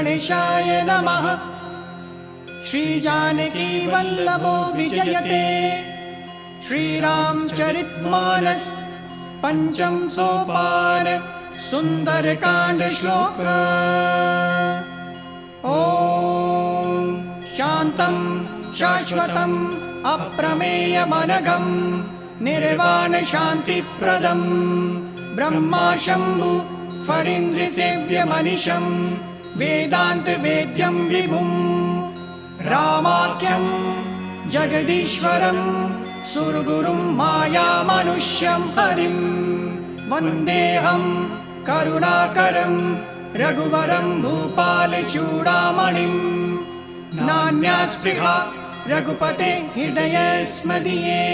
गणेशाय नमः। श्री जानकी वल्लभो विजयते। श्रीरामचरितमानस पंचम सोपान सुंदरकांड श्लोक। ओम शांतं शाश्वतं अप्रमेयमनघं निर्वाण शांतिप्रदं ब्रह्मा शंभु फणीन्द्रसेव्यमनिशं वेदांत वेद्यं विभुं रामाख्यं जगदीश्वरं सुरगुरुं मायामनुष्यं हरिं वन्देऽहं करुणाकरं रघुवरं भूपालचूडामणिं। नान्या स्पृहा रघुपते हृदयेऽस्मदीये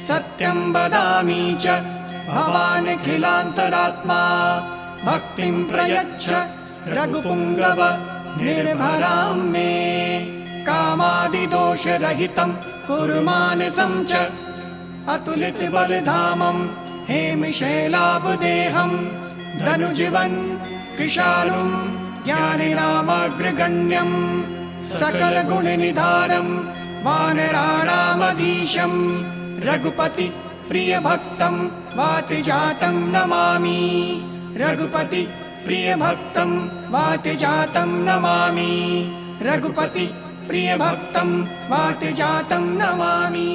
सत्यं वदामि च भवानखिलान्तरात्मा। भक्तिं प्रयच्छ रघुपुङ्गव निर्भरां मे। कामादिदोषरहितं कुरु मानसं च अतुलितबलधामं हेमशैलाभदेहं धनुजीवन् कृशालुं ज्ञानिनामग्रगण्यं सकलगुणनिधानं वानराणामधीशं रघुपति प्रियभक्तं वातिजातं नमामि। रघुपति प्रियभक्तं वातिजातं नमामि। रघुपति प्रियभक्तं वातिजातं नमामि।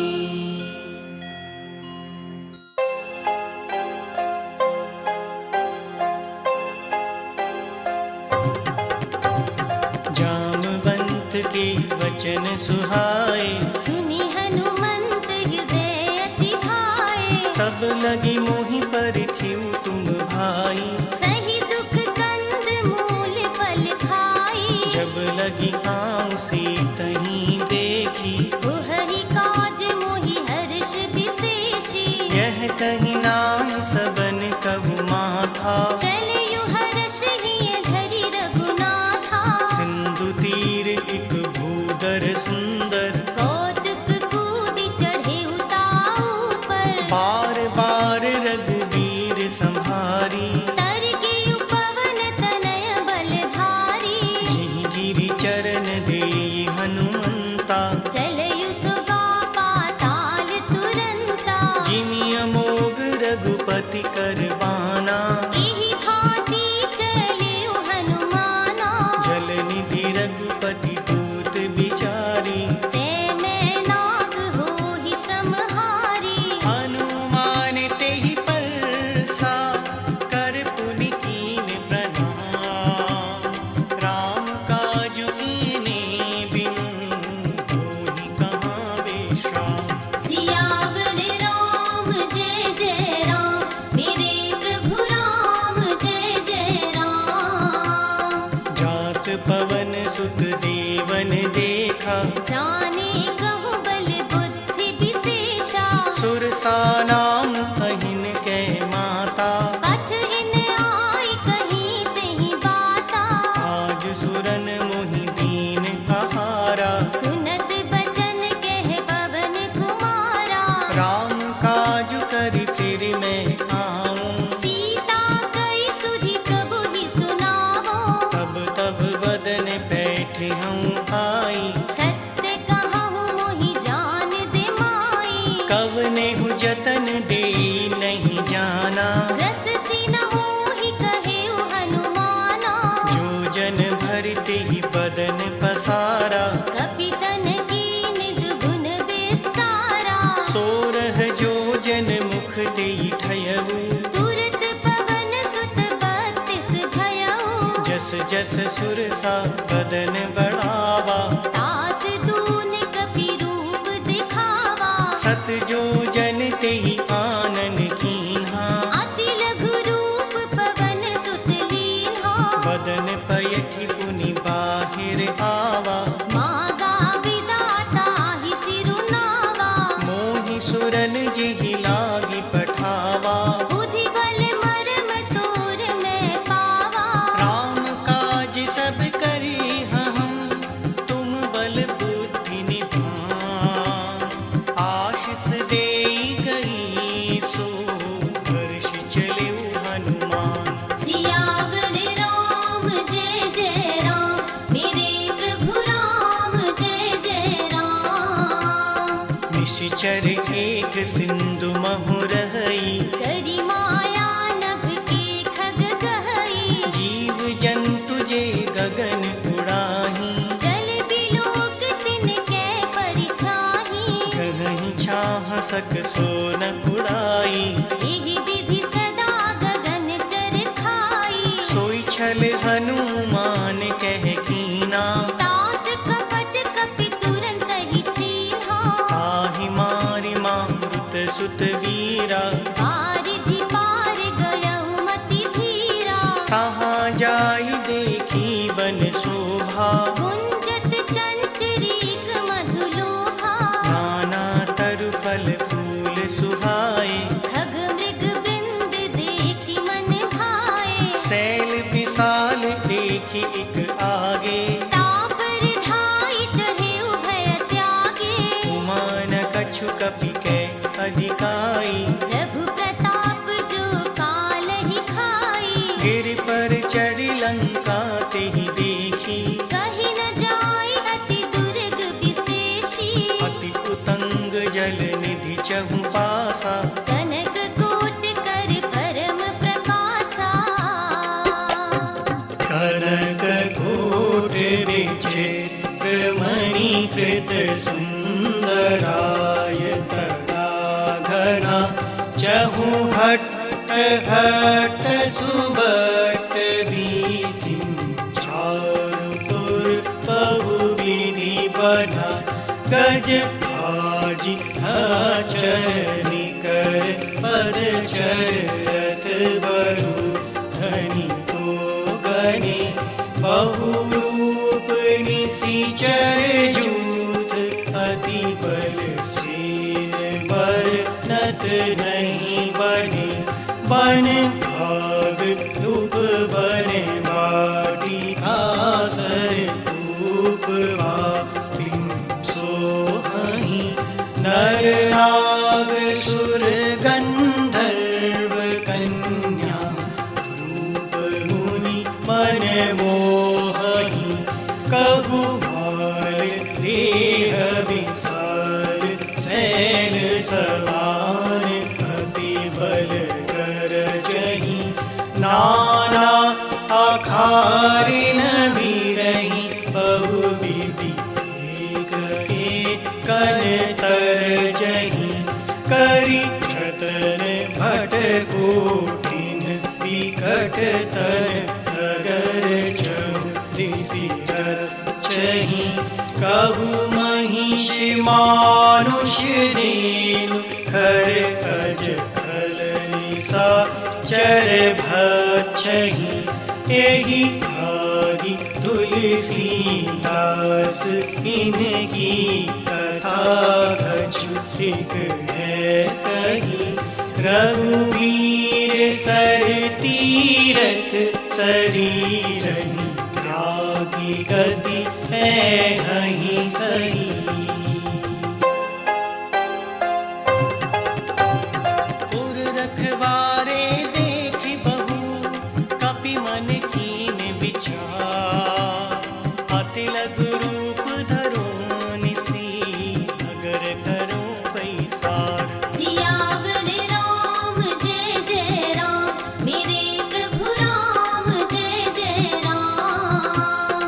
जामवंत के वचन सुहाए सुनी हनुमंत हृदय अति भाए। तब लगी मोहि परखिउ तुम भाई। सही दुख कंद मूल फल खाई। जब लगी आऊँ सीतहि देखी उहहि काज मोहि हर्ष विशेषी। यह कही नाम सबन कबु माथा। चलियु हर्ष हिय धरि रघुनाथा। सिंधु तीर एक भूदर सुंदर कौतुक कूदि चढ़े उताऊ पर। बार बार रघुवीर संहारी। तर गियु पवन तनय बलधारी। जिहि गिरि चरण देई हनुमंता। चलयु सुगा पाताल तुरंता। जिमि अमोघ रघुपति करबाना। एहि भांति चलियु हनुमाना। जल निधि रघुपति दूत बिचारी। ते मैं नाग होहि श्रमहारी। हनुमान तेहि परसा कर पुनि कीन प्रणाम। राम काजु कीने बिनु मोहि कहाँ विश्राम। सियावर राम जय जय राम। मेरे प्रभु राम जय जय राम। जात पवन सुत देवन देखा। जाने कहु बल बुद्धि विशेषा। सुरसा नाम अहिन कै माता। पठ इन आय कहीं तहीं बाता। आज सुरन मोहि दीन आहारा। सुनत बचन कह पवन कुमारा। राम काजु करि फिर मैं आऊँ। सीता कई सुधि प्रभु ही सुनावो। तब तब बदन बैठे हूँ आई। सत्य कहूँ मोहि जान दे माई। कवने हु जतन दे नहीं जाना। रस सिन मोहि कहेउ हनुमाना। जो जन भरते ही बदन पसारा। कपितन कीन दुगुन विस्तारा। सोरह जो जन मुख तेई ठयऊ। तुरत पवन सुत बत्तिस भयउ। जस जस सुरसा बदन बढ़ावा। तास दून कपि रूप दिखावा। सत जो जन तेहि आनन कीन्हा। अति लघु रूप पवन सुत लीन्हा। बदन पयठि पुनि बाहिर आवा। मागा विदाता ही सिरुनावा। मोहि सुरन जेहि लागी पठावा। बुद्धि बल मर्म तोर मैं पावा। राम काज सब करी हम तुम बल बुद्धि निधान। आशीष दे निश्चर एक सिंधु महु रहई, करी माया नभ के खग गहई, जीव जंतु जे गगन उड़ाही, जल बिलोक तिनके परिछाही, कहीं छाह सक सोन उड़ाई, एहि विधि सदा गगन चर खाई, सोई छल हनुमान कह कीना, तास कपट कपि तुरंत ही चीन्हा, ताहि मारि मारुत सुत वीरा, बारिधि पार गयउ मति धीरा, कहाँ जाई देखी बन शोभा, गुंजत चंचरीक मधुलोभा, नाना तरु फल फूल सुहाए, खग मृग वृंद देखी मन भाए, सैल विशाल देखी एक आगे, तापर धाई चढ़े उभय त्यागे, उमान कछु कपि के अधिकाई, प्रभु प्रताप जो काल ही खाई, गिर पर चढ़ी लंका ते ही देखी, कहीं न जाय अति दुर्ग विशेषी, अति उतंग जल निधि चहु पासा, कनक कोट कर परम प्रकाशा, कनक कोट विचित्र मणि कृत सुंदराय तराघना, चहु हट हट सुबट वीति, चारुपुर बहु विधि बना, गज आजी चरनी कर पद चरत बरु, धनी को गणे बहुरूप निशिचर जूथ, अति बल सेन बरनत नहीं बने, बन भाग धूप बने बाटी आसर धूप भातिम सोहहि, नर नाग सुर गंधर्व कन्या, रूप मुनि मन मोहहि, कबु भाल देह विशाल, सैल समान अति बल कर जही, नाना आखारिन बिरही, बहु विधि एक कन तर जही, करी छतन भट कोठिन विकट तन, अगर चहु दिसि रचहि, कहु महिष मानुष रेनु, खर अज खल निसा चर भक्षहि, एहि भागी तुलसी दास, इनकी कथा कछुक है कही, रघुवीर सर तीरथ शरीरहि, त्यागी गति है हहि सही, पुर रखवारे देखि बहु, कपि मन कीन विचार, अति लघु रूप धरो निसी, नगर करो पैसार, सियावर राम जय जय राम, मेरे प्रभु राम जय जय राम,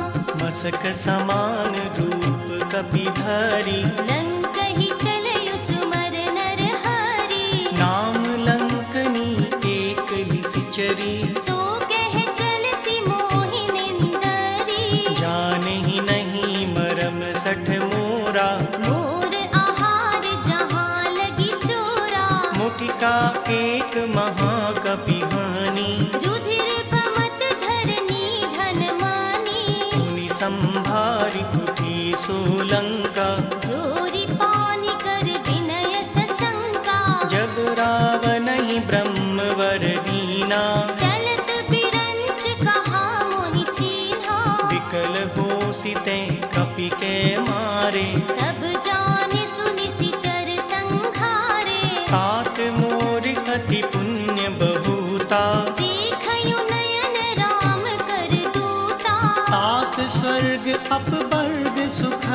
मसक समान रूप कपि धरी, लंकहि चलयु सुमर नर हरि, नाम लंकनी एक लिसिचरी, सो कह चलसि मोहि निंदरी, जानहि नहीं मरम सठ मोरा, मोर आहार जहाँ लगी चोरा, मुठिका एक महाकपि हानि, रुधिर भमत धरनी धन मानी, मुनि संभारि कुटी सोलंका, जोरी पानी कर विनय सशंका, जब रावण ही ब्रह्मवर दीना, चलत बिरंच कहा मोहि चीन्हा, विकल हो सिते कपि के मारे, तब जानि सुनि सिचर संघारे, तात मोर अति पुण्य बहुता, देखयु नयन राम कर दूता, तात स्वर्ग अपवर्ग सुख,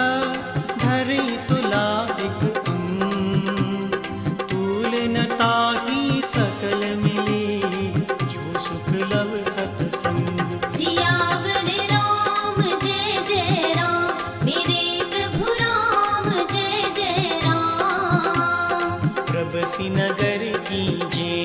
धरि तुला एक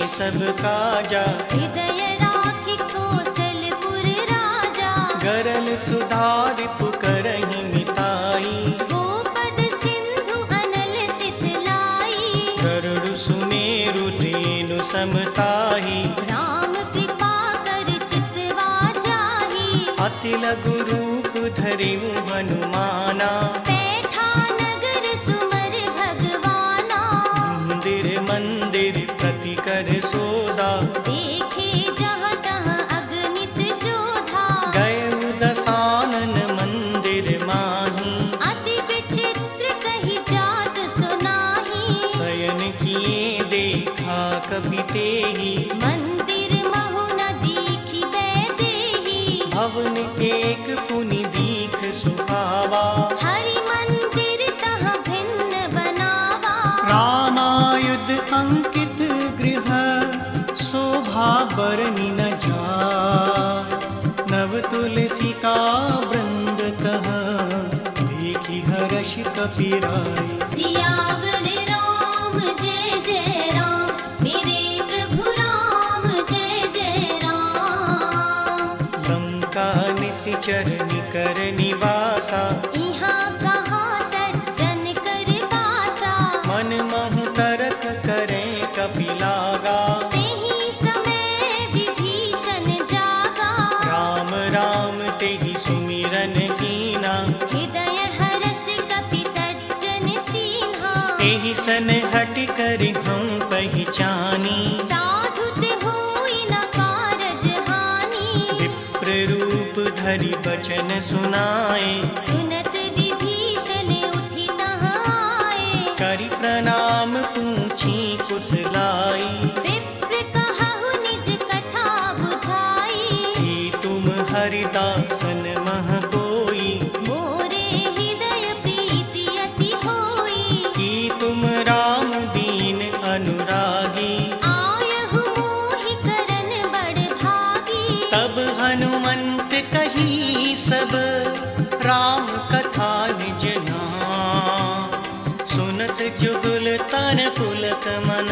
सब काजा। हृदय राखि कौशलपुर राजा। गरल सुधार पुकरहि मिताई। गोपद सिंधु अनल सितलाई। गरुड़ सुमेरु रेणु समताही। राम कृपा कर चितवा जाहि। अति लघु रूप धरिउ हनुमाना। बैठा नगर सुमर भगवाना। मंदिर मंदिर प्रति कर सोदा। देखे जहाँ तहाँ अगणित जोधा। गए दसानन मंदिर माही। अति विचित्र कही जात सुनाही। शयन किए देखा कपि तेहि। मंदिर महु न दीखि वैदेही। भवन एक पुनि दीख सुहावा। हरि मंदिर तहाँ भिन्न बनावा। रामायुध अंकित गृह शोभा बरनि न जाय। नव तुलसी का वृंद तह देखी हर्ष कपिराय। सियावर राम जय जय राम। मेरे प्रभु राम जय जय राम। लंका निशिचर निकर निवासा। यहाँ कहाँ सज्जन कर बासा। मन महु तरत करें कपिलागा। तेहि समय विभीषण जागा। राम राम तेहि सुमिरन कीना। हृदय हर्ष कपि सज्जन चीन्हा। एहि सन हट कर हम पहचानी। साधु ते होई न कारज हानि। विप्र रूप धरि बचन सुनाए। सुनत विभीषण उठि तहाँ आए। करि प्रणाम पूछी कुशलाई। विप्र कहु निज कथा बुझाई। कि तुम हरिदासन मह कोई। मोरे हृदय प्रीति अति होई। कि तुम राम दीन अनुरागी। आयहु मोहि करन बड़ भागी। तब हनुमंत कही सब राम कथा निज नाम। सुनत जुगल तन पुलक मन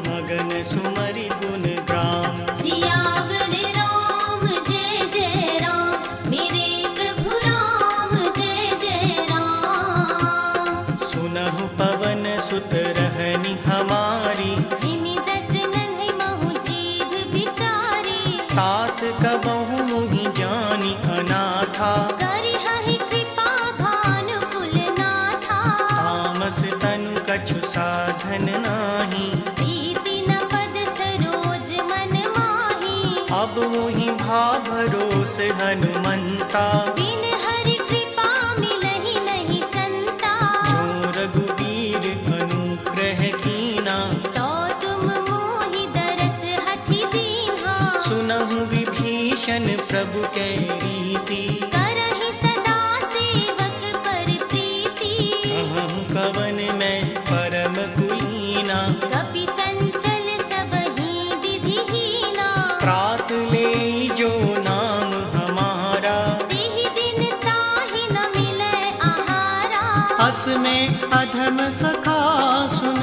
मगन सुमरि गुण ग्राम। सियावर राम जय जय राम। मेरे प्रभु राम जय जय राम। सुनहु पवन सुत रहनि हमारी। जिमि दस नन्हि महु जीव बिचारी। तात कबहु मुहि जानी अनाथा। करिहहि कृपा भानुकुल नाथा। तामस तनु कछु साधन नाही। प्रीति न पद सरोज मन माही। अब मुहि भा भरोस हनुमंता। बिन हरि कृपा मिलहि नहीं संता। जो रघुवीर अनुग्रह कीना। तो तुम मोहि दरस हठि दीन्हा। सुनहु विभीषण प्रभु कै रीति। करहि सदा सेवक पर प्रीति। कहूँ कवन मैं परम कुलीना। कपि चंचल सबहि विधिहीना। प्रात ले जो नाम हमारा। तिहि दिन ताहि न मिलै आहारा। अस में अधम सखा सुन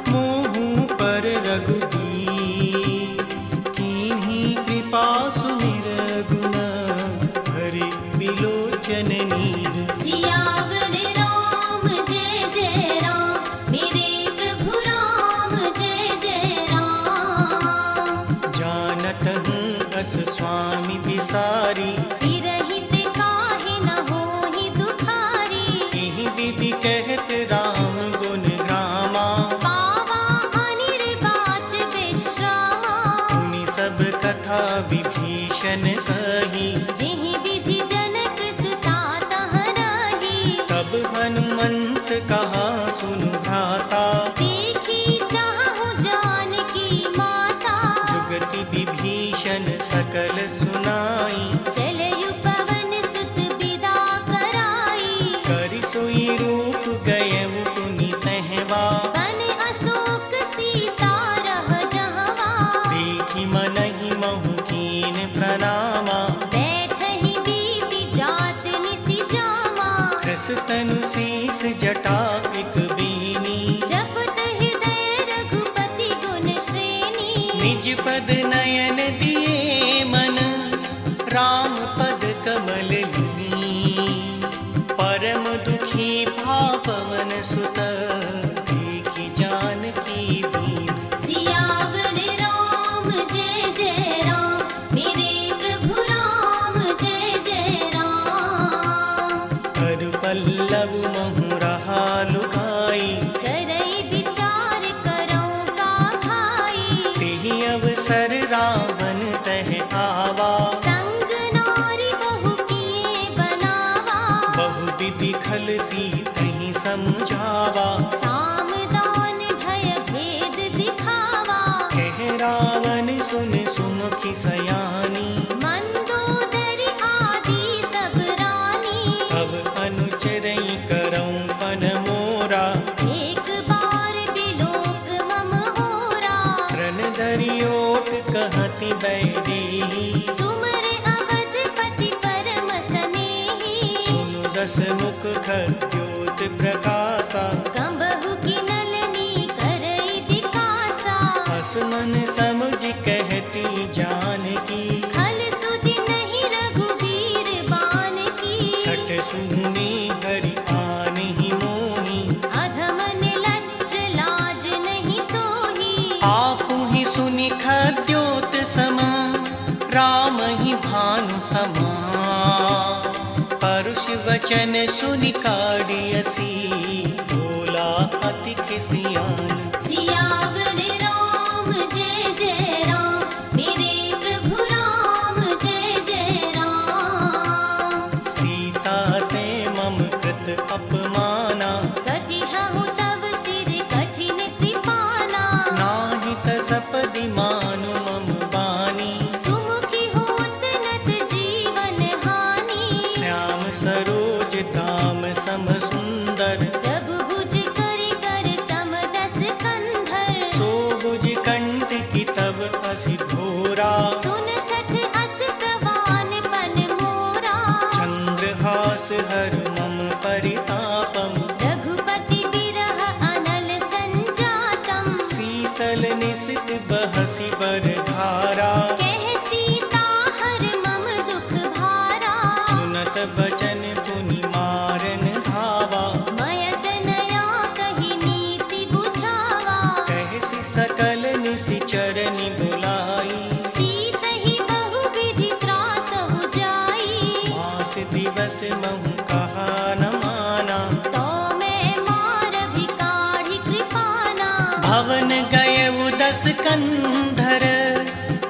मोहू पर रघुबीर। कीन्ही कृपा सुमिर गुण हरि बिलोचन नीर। सियावर राम जय जय राम। मेरे प्रभु राम जय जय राम। जानत हूँ अस स्वामी बिसारी। विरहित काहे न होहि दुखारी। यही विधि कहत राम गुण ग्रामा। पावा अनिर्वाच विश्रामा। सुनि सब कथा विभीषण कही। जिहि विधि जनक सुता तह रही। तब हनुमंत कहा सुनु भ्राता। देखी चाहु जानकी माता। जुगति विभीषण सकल सुनाई। चलयु पवन सुत विदा कराई। करि सोई रूप गयउ पुनि तहवा। बन अशोक सीता रह जहवा। देखि मनहि महु कीन प्रणामा। बैठहि बीति जात निसि जामा। कृस तनु शीस जटा एक बीनी। जपत हृदय रघुपति गुण श्रेणी। निज पद नयन दिए मन, राम पद कमल लीन। परम दुखी भापवन सुत, देखी जानकी दीन। सियावर राम जय जय राम, मेरे प्रभु राम जय जय राम। कर पल्लव महु रहा लुकाई, करई विचार करौ का भाई। तेहि अवसर रावण तह आवा, संग नारी बहु किए बनावा। बहु विधि खल सी तहि समझावा। सामदान भय भेद दिखावा, कह रावण सुन सुमुखी सयानी। मंदोदरी आदि सब रानी। अब अनुचरई करऊं पन मोरा, एक बार बिलोक मम होरा। रण धरियोट कहती बैदेही। सुमर अवधपति परम सनेही। सुनु दस मुख खद्योत प्रकाशा, कंबहु की नलनी करई विकासा। हस मन समझ कहती जानकी। खल सुधि नहीं रघुवीर बान की। सट सुनी हरि आनहि मोही, अधमन लज्ज लाज नहीं तोही। आपु ही सुनि खद्योत सम, राम ही भानु समा। परुष वचन सुनि काढ़ियसी, बोला अति खिसियान। सियावर राम जय जय राम, मेरे प्रभु राम जय जय राम। सीता ते मम कृत अपमाना, कटिहउ तब सिर कठिन कृपाना। नाहि तसपदि मानु मम बानी। सुमुखी होत नत जीवन हानि। श्याम सरोज दाम सम सुंदर, प्रभु भुज करि कर समदस कंधर। सो भुज कंठ की तब असी घोरा। सुन सठ अस प्रवान पन मोरा। चंद्रहास हर मम परितापम, रघुपति बिरह अनल संजातम। शीतल निशित बहसी बर धारा। कह सीता हर मम दुख भारा। सुनत बचन पुनि मारन धावा। मयत नया कही नीति बुझावा। कहसी सकल निशिचरनि बुलाई। सीत ही बहु विधि त्रास हो जाई। मास दिवस महु कहा न माना। तो मैं मार भी काढ़ी कृपाना। भवन गए उदस कंधर,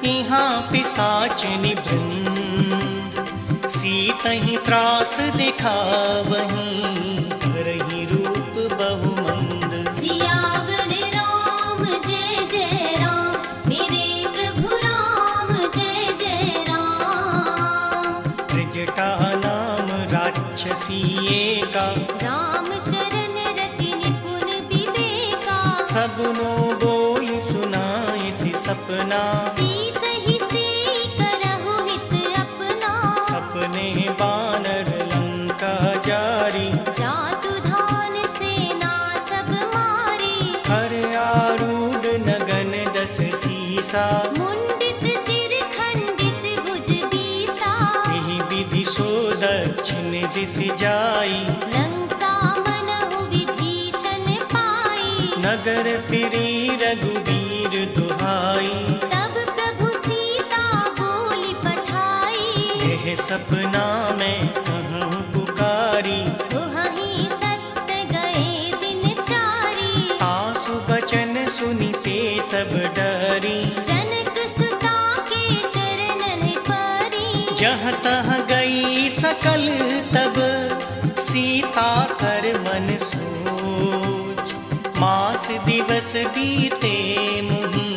यहाँ पिशाचिनी वृंद। सीतहि त्रास दिखावहीं, धरहि रूप बहुमंद। सियावर राम जय जय राम, मेरे प्रभु राम जय जय राम। त्रिजटा नाम राक्षसी एका, रामचरण रति निपुण विवेका। सबनो बोल सुनाए सि सपना। सीत ही से करहु हित अपना। सपने बानर लंका जारी, जातु धान सेना सब मारी। हर आरूढ़ नगन दस सीसा। मुंडित सिर खंडित भुज बीसा। यही विधि सो दक्षिण दिस जाई। लंका मनहु विभीषण पाई। नगर फिरी रघुवीर दुहाई। तब प्रभु सीता बोली पठाई। यह सपना में कहूँ पुकारी। तुहहि सत्य गए दिन चारी। आसु बचन सुनिते सब डरी। जनक सुता के चरणन परी। जहाँ तहाँ गई सकल तब, सीता कर मन सोच। मास दिवस बीते मुहि,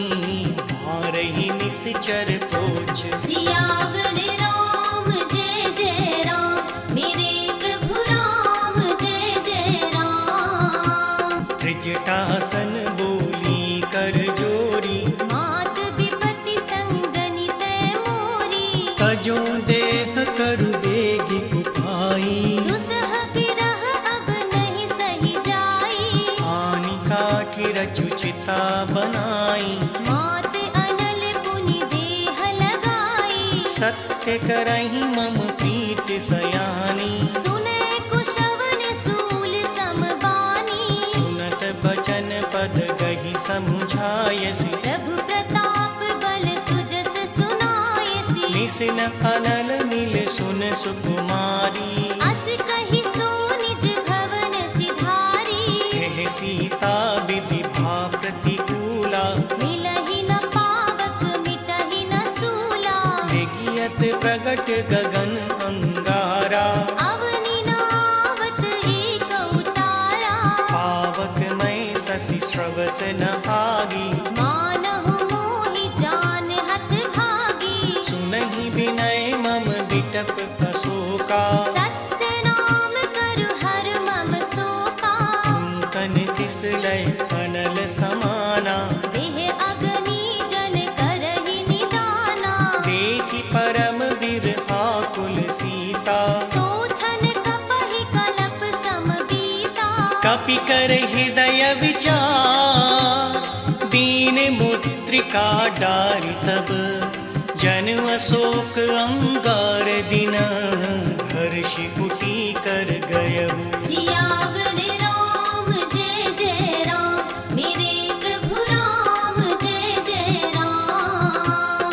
मारहि निश्चर पोछ। सियावर राम जय जय राम, मेरे प्रभु राम जय जय राम। त्रिजटासन बोली कर जोरी। मात विपति संगनि तै मोरी। तजो देह करु बेगी उपाई। दुसह विरह अब नहीं सही जाई। आनि काठी रचु चिता बनाई। मात अनल सत्य करहि मम प्रीत सयानी। सुने कुशवन सूल समबानी। सुनत बचन पद गहि समुझायसि। प्रभु प्रताप बल सुजस सुनायसि। निसिन अनल मिल सुन सुकुमारी। अस कहि सो निज भवन सिधारी। कह सीता विधि भा प्रतिकूला। मिलहि न पावक मिटहि न सूला। लेगियत प्रगट गगन अंगारा। अवनि नावत एक उतारा। पावक मैं शशि स्रवत न आगी। मानहु मोहि जान हत भागी। सुनहि विनय मम बिटप अशोका। सत्य नाम करु हर मम शोका। कुंतन तिस लय अनल समाना। देह अग्नि जन करहि निदाना। देखि परम बिरहा कुल सीता। सोछन कपहि कलप समबीता। कपि कर हृदय विचार। दीन मुद्रिका डारि तब। जन अशोक अंगार दिन। हर्षि उठी कर गयहु। सियावर राम जय जय राम। मेरे प्रभु राम जय जय राम।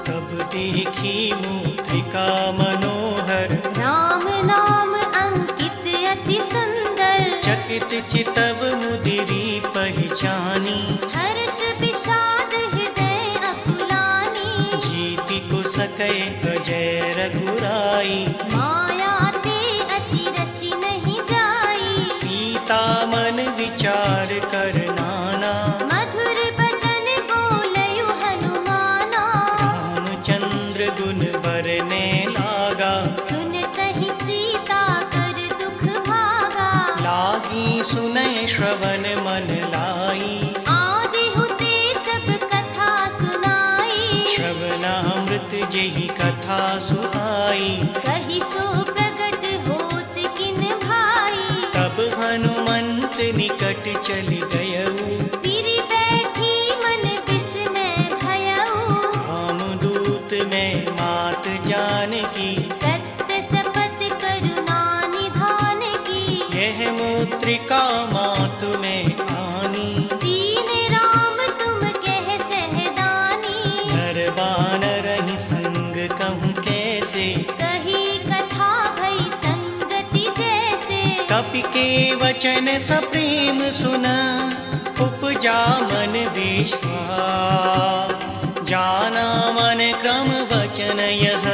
तब देखी मुद्रिका मनोहर। राम नाम अंकित अति सुंदर। चकित चितव मुदिरी पहचानी। हर्ष विषाद हृदय अकुलानी। जीति को सकै अजय रघुराई। माया ते अति रचि नहीं जाई। सीता मन विचार कर नाना। मधुर बचन बोलयु हनुमाना। रामचंद्र गुण बरने लागा। सुनतहि सीता कर दुख भागा। लागी सुनय श्रवण मन लाई। आदि हुते सब कथा सुनाई। श्रवणामृत जेहि कथा सुहाई। कहि सो प्रगट होत किन भाई। तब हनुमंत निकट चलि गयऊ। पिरि बैठी मन बिस्मय भयऊ। रामदूत में मात जानकी। सत्य शपथ करुणा निधान की। यह मुद्रिका मातु में आनी। दीन राम तुम कह सहदानी। नर बानर ही संग कहूँ कैसे। सही कथा भई संगति जैसे। कपि के वचन सप्रेम सुना। उपजा मन विश्वास। जाना मन क्रम वचन यह।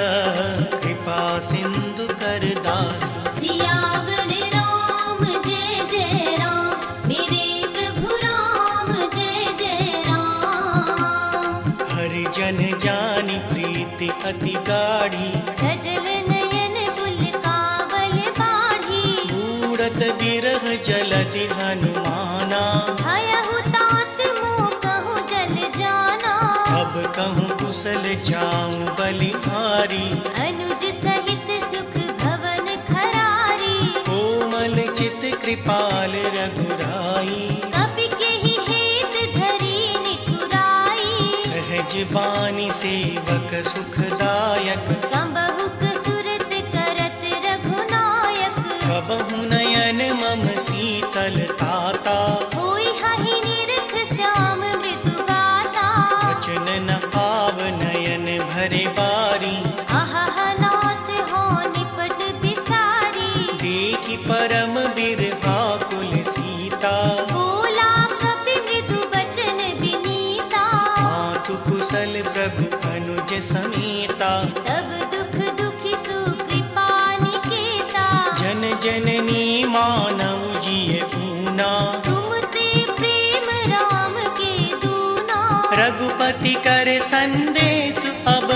कृपा सिंधु कर दास। सियावर राम जय जय राम। मेरे प्रभु राम जय जय राम। हरि जन जानी प्रीति अति गाढ़ी। सजल नयन पुलकावल बाढ़ी। बूढ़त बिरह जलधि हनुमाना। भयहु तात मोह कहूँ जल जाना। अब कहूँ कुशल जाऊं बलिहारी। अनुज सहित सुख भवन खरारी। कोमल चित कृपाल रघुराई। कपि केहि हेत धरी निठुराई। सहज बानी सेवक सुखदायक। कंबहुक सुरत करत रघुनायक। कबहु नयन मम शीतल ताता। होई हहि निरख श्याम मृदु गाता। वचन न आव नयन भरे बारी। अहह नाथ हो निपट बिसारी। देखि परम बिरहा कुल सीता। बोला कपि मृदु बचन विनीता। मातु कुशल प्रभु अनुज समेता। तब दुख दुखी सुकृपा निकेता। जन जननी मानव जिय पूना। तुम ते प्रेम राम के दूना। रघुपति कर संदेश अब।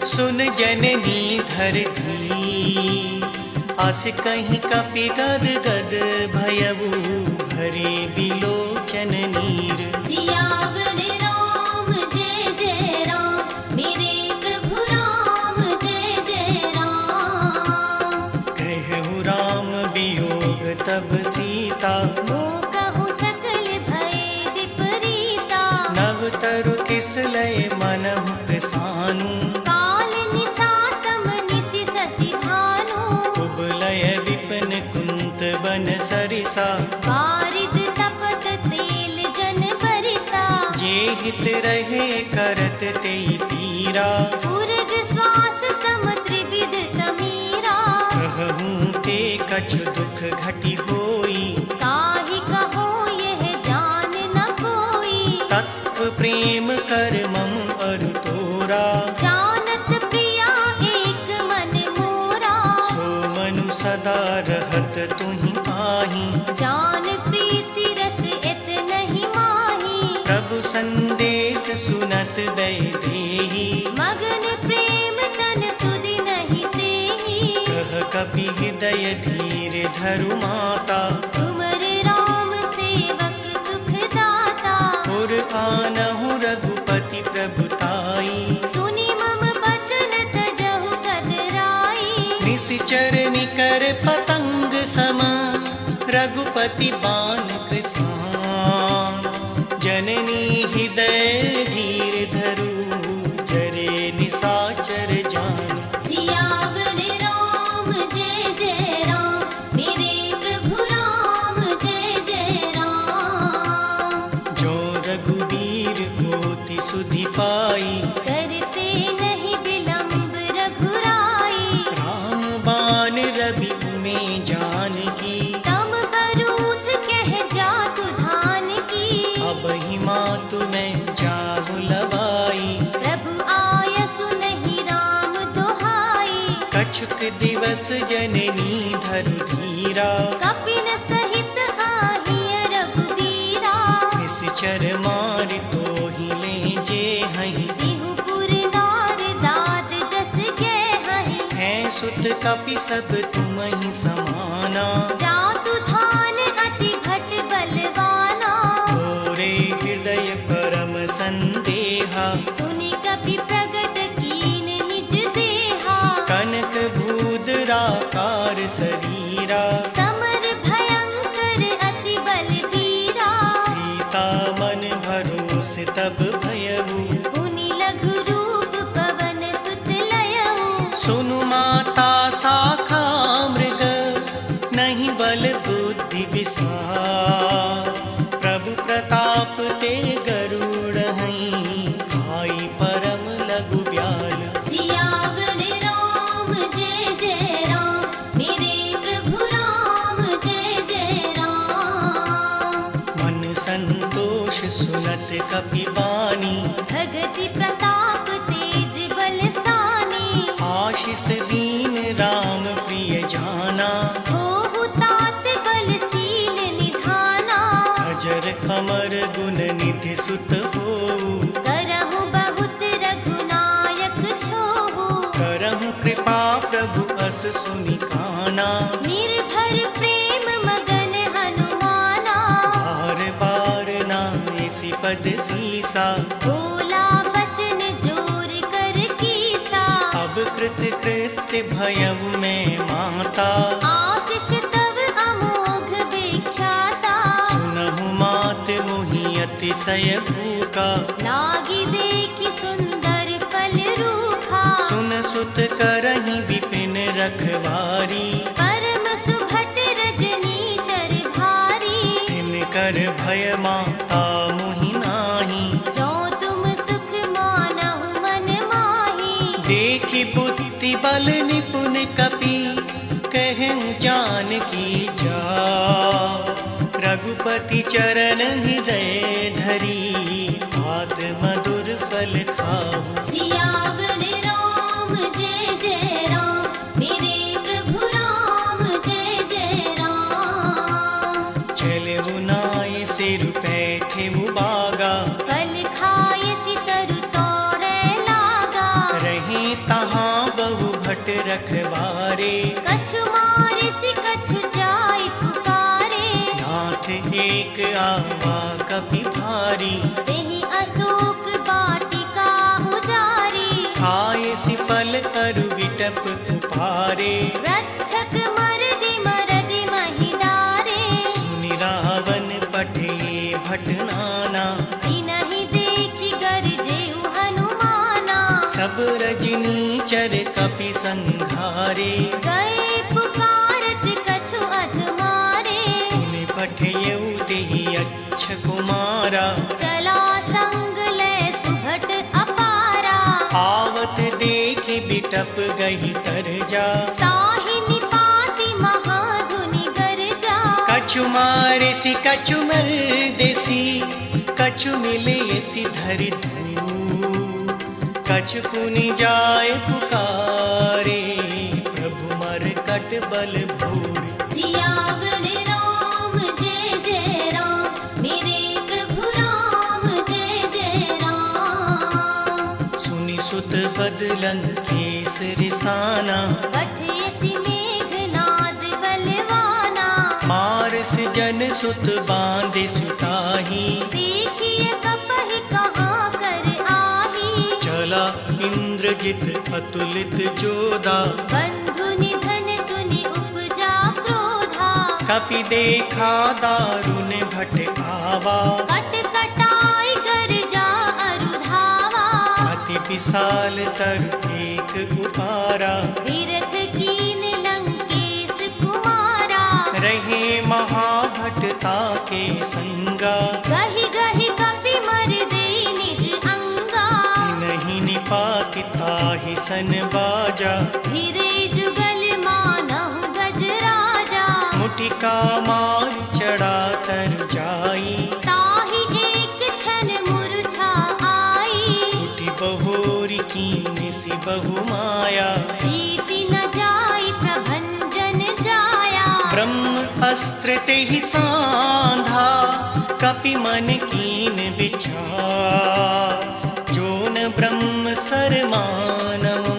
सुन जननी धर धी। अस कहीं कपि गद गद भयऊ। भरे बिलोचन नीर। सियावर राम जय जय राम। मेरे प्रभु राम जय जय राम। कहु राम वियोग तब सीता। मोह कहूँ सकल भय विपरीता। नव तरु किस लय मनहु प्रसानु। काल निस हित रहे करत तेई पीरा। उर्ग श्वास सम त्रिविध समीरा। कहूँ ते कछु दुख घटी होई, काहि कहो यह जान न कोई। तत्व प्रेम कर मम अरु तोरा। जानत प्रिया एक मन मोरा। सो मनु सदा रहत तुहि पाही, जान प्रीति रस इत नहीं माही। प्रभु संदेश सुनत वैदेही, मगन प्रेम तन सुधि नहीं तेहि। कह कपि हृदय धीर धरु माता। सुमर राम सेवक सुख दाता। पुर आनहु रघुपति प्रभुताई, सुनि मम बचन तजहु कतराई। निश्चर निकर पतंग सम, रघुपति बाण कृसान। जननी हृदय धीर धरु, जरे निशाचर जान। सियावर राम जय जय राम, मेरे प्रभु राम जय जय राम। जो रघुवीर होति सुधि पाई, करते नहीं विलंब रघुराई। राम बाण रवि में जानकी। तम बरूथ कह जातु धान की। अब ही मातु मैं जाहु लवाई, प्रभु आयसु नहीं राम दुहाई। कछुक दिवस जननी धरु धीरा। कपिन सहित आहिय रघुबीरा। निश्चर मार तो ही ले जे हहीं, बिहुपुर नार दात जस गे हहीं। हैं सुत कपि सब तुम ही समाना। जातु धान अति घट बलवाना। मोरे हृदय परम संदेहा, सुनि कपि प्रगट कीन निज देहा। कनक भूदराकार शरीरा। समर भयंकर अति बलबीरा। सीता मन भरोस तब भयहु, मुनि लघु रूप पवन सुत लयहु। सुनु माता शाखा मृग, नहीं बल बुद्धि विसार। प्रभु प्रताप ते गरुड़ हैं, खाई परम लघु ब्याल। सियावर राम जय जय राम, मेरे प्रभु राम जय जय राम। मन संतोष सुनत कपि बानी, भगति प्रताप तेज बलसानी। आशीष दीन राम प्रिय जाना। होहु तात बलशील निधाना। अजर अमर गुण निधि सुत होऊ, करहु बहुत रघुनायक छोहु। करहु कृपा प्रभु अस सुनि काना। निर्भर प्रेम मगन हनुमाना। बार बार नाइसी पद सीसा, बोला बचन जोर कर कीसा। अब कृत कृत्य भयउ में माता। आशीष तव अमोघ विख्याता। सुनहु मात मोहि अतिशय भूखा। लागी देखि सुंदर फल रूखा। सुन सुत करहि विपिन रखवारी। परम सुभट रजनी चर भारी। तिनकर भय माता मोहि नाही। जो तुम सुख मानहु मन माही। देखि बुद्धि बल निपुण कपि, कहूँ जानकी जा। रघुपति चरण हृदय धरी, आद मधुर फल खाहु। सियावर राम जय जय राम, मेरे प्रभु राम जय जय राम। चलहु नाय सिर बैठेहु बागा। फल खाय सितरु तोरे लागा। रहे तहाँ बहु भट रखवारे। कछु मारे सि कछु जाय पुकारे। नाथ एक आवा कपि भारी। तेहि अशोक वाटिका उजारी। खाए सि फल अरु विटप उपारे। रक्षक मरदि मरदि महि डारे। सुनि रावण पठे भट नाना। तिनहि देखि गरजेउ हनुमाना। सब रजनी चर कपि संघारे। गए पुकारत कछु अधमारे। उन पठयउ तेहि अच्छ कुमारा। चला संग बात देखे बिटप गई तर जा। ताहि निपाति महाधुनि गरजा। कछु मारे सी कछु मर देसी, कछु मिले सी धरि धू, कछु पुनि जाए पुकारे, प्रभु मर कट बल भूर। सियावर राम जय जय राम, मेरे प्रभु राम जय जय राम। सुनि सुत बदलन केस रिसाना, कठयसि मेघनाद बलवाना। मारस जन सुत बांधे सुताही, देखिए कपहि कहाँ कर आही। चला इंद्रजित अतुलित जोधा, बंधु निधन सुनि उपजा क्रोधा। कपि देखा दारुण भट आवा, कट कटाई गरजा अरुधावा। अति विशाल तरु एक उपारा, विरथ कीन लंकेश कुमारा। रहे महाभटता के संगा, गहि गहि कपि मर दे निज अंगा। नहीं निपाति ताहि सन बाजा, फिरे जुगल मानहु गजराजा। मुटिका मार चढ़ा तर जाई, ताहि एक क्षण मूर्छा आई। उठी बहोरी कीन सी बहु माया। जीति न जाई प्रभंजन जाया। ब्रह्म अस्त्र तेहि सांधा, कपि मन कीन विचार। जोन ब्रह्म सर मानऊं,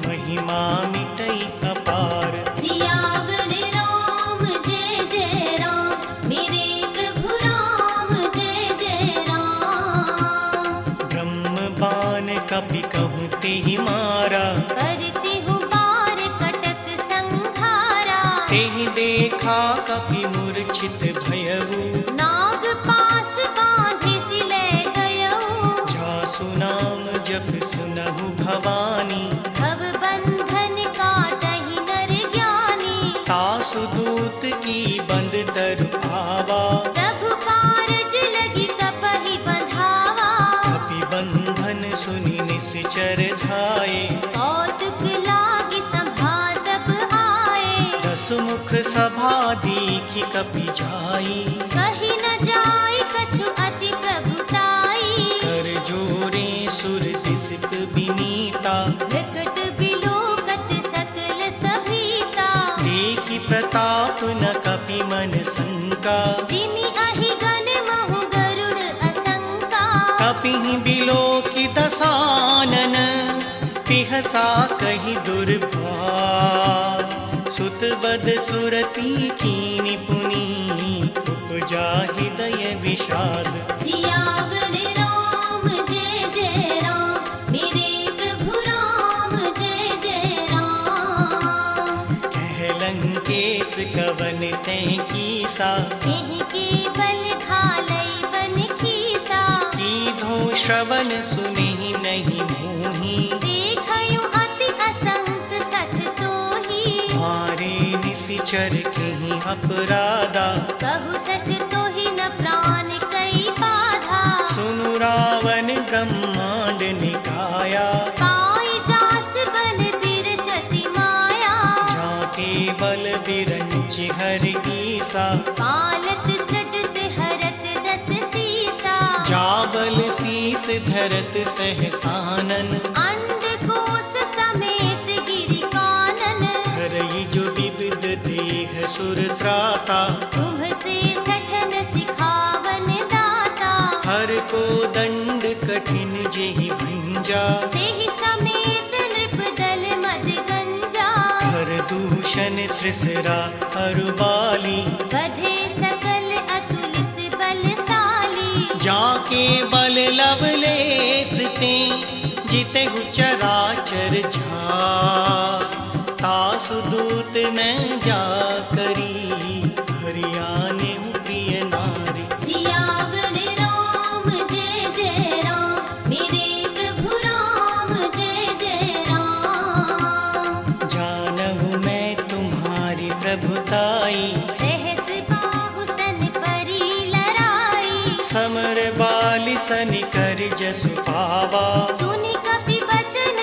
महिमा मिटई अपार। सियावर राम जय जय राम, मेरे प्रभु राम जय जय राम। ब्रह्म बाण कपि कहूँ तेहि मारा, करती हूँ पार कटक संघारा। तेहि देखा कपि मूर्छित भयऊ, नाग पास बांधे सिले गयऊ। जासु नाम जप सुनहु भवानी, भव बंधन काटहि नर ज्ञानी। तासु दूत की बंद तरु आवा, प्रभु कारज लगी कपहि बंधावा। कपि बंधन सुनि निश्चर धाये, कौतुक लागी संभा सब आए। दस मुख सभा दीखि कपि जाई, कही न जाय कछु अति प्रभुताई। कर जोरे सुर दिसक विनीता, विकट बिलोकत सकल सभीता। देखि प्रताप न कपि मन शंका, जिमि अहि गण महु गरुड़ असंका। कपिहि बिलोकि दसानन, पिहसा कहि दुर्भाग। सुत बद सुरती कीनि पुनि, उपजा हृदय विषाद। सियावर राम जय जय राम, मेरे प्रभु राम जय जय राम। कह लंकेश कवन तैं कीसा, सिंह के बल घालई बन खीसा। कीधो श्रवण सुनि नहीं मोही, देखयु अति असंत सठ तोही। मारे निशिचर कहीं अपराधा, कहु सठ तोही न प्राण कई बाधा। सुनु रावण ब्रह्मांड निकाया, पाई जास बल बिरचति माया। जाके बल बिरंच हर ईसा, पालत सृजत हरत दस सीसा। जाबल शीस धरत सहसानन, अंडकोश समेत गिरि कानन। धरई जो विविध देह सुर त्राता, तुम से सठन सिखावन दाता। हर को दंड कठिन जेहि भंजा, तेहि समेत नृप दल मद गंजा। हर दूषण त्रिसरा अरुबाली, बधे सकल अतुलित बलशाली। जाके बल लवलेस ते, जितहु चराचर झार। तासु दूत मैं जा करी, हरियाने प्रिय नारी। सियावर राम जय जय राम, मेरे प्रभु राम जय जय राम। जानहु मैं तुम्हारी प्रभुताई, सहस बाहु सन परी लड़ाई। समर बालि सन कर जसु पावा। सुनि कपि बचन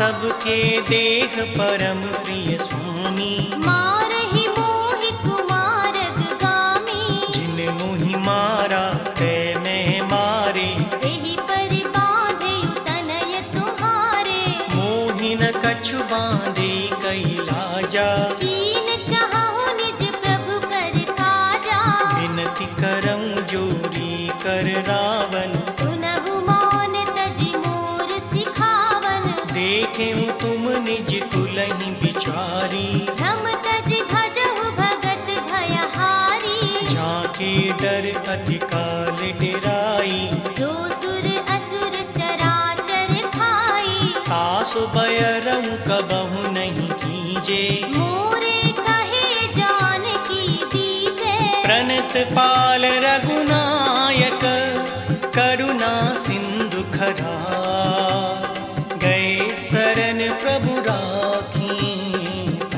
सबके देह परम प्रिय स्वामी। मारहि मोहि कुमारग गामी, जिन मोहि मारा तै मैं मारे, तेहि पर बाँधेउ तनय तुम्हारे। मोहि न कछु बाँधे कैलाजा, कीन चाहु निज प्रभु कर काजा। विनती करऊं जोरी कर रावण, सुनहु मान तजि मोर सिखावन। देखें तुम निज कुलहि बिचारी, भ्रम तजि भजहु भगत भयहारी। जाके डर अति काल डेराई, जो सुर असुर चराचर खाई। तासु बयरऊं कबहु नहीं कीजे, मोरे कहे जानकी दीजे। प्रणत पाल रघुनायक करुणा सिंधु खरा, गए शरण प्रभु राखी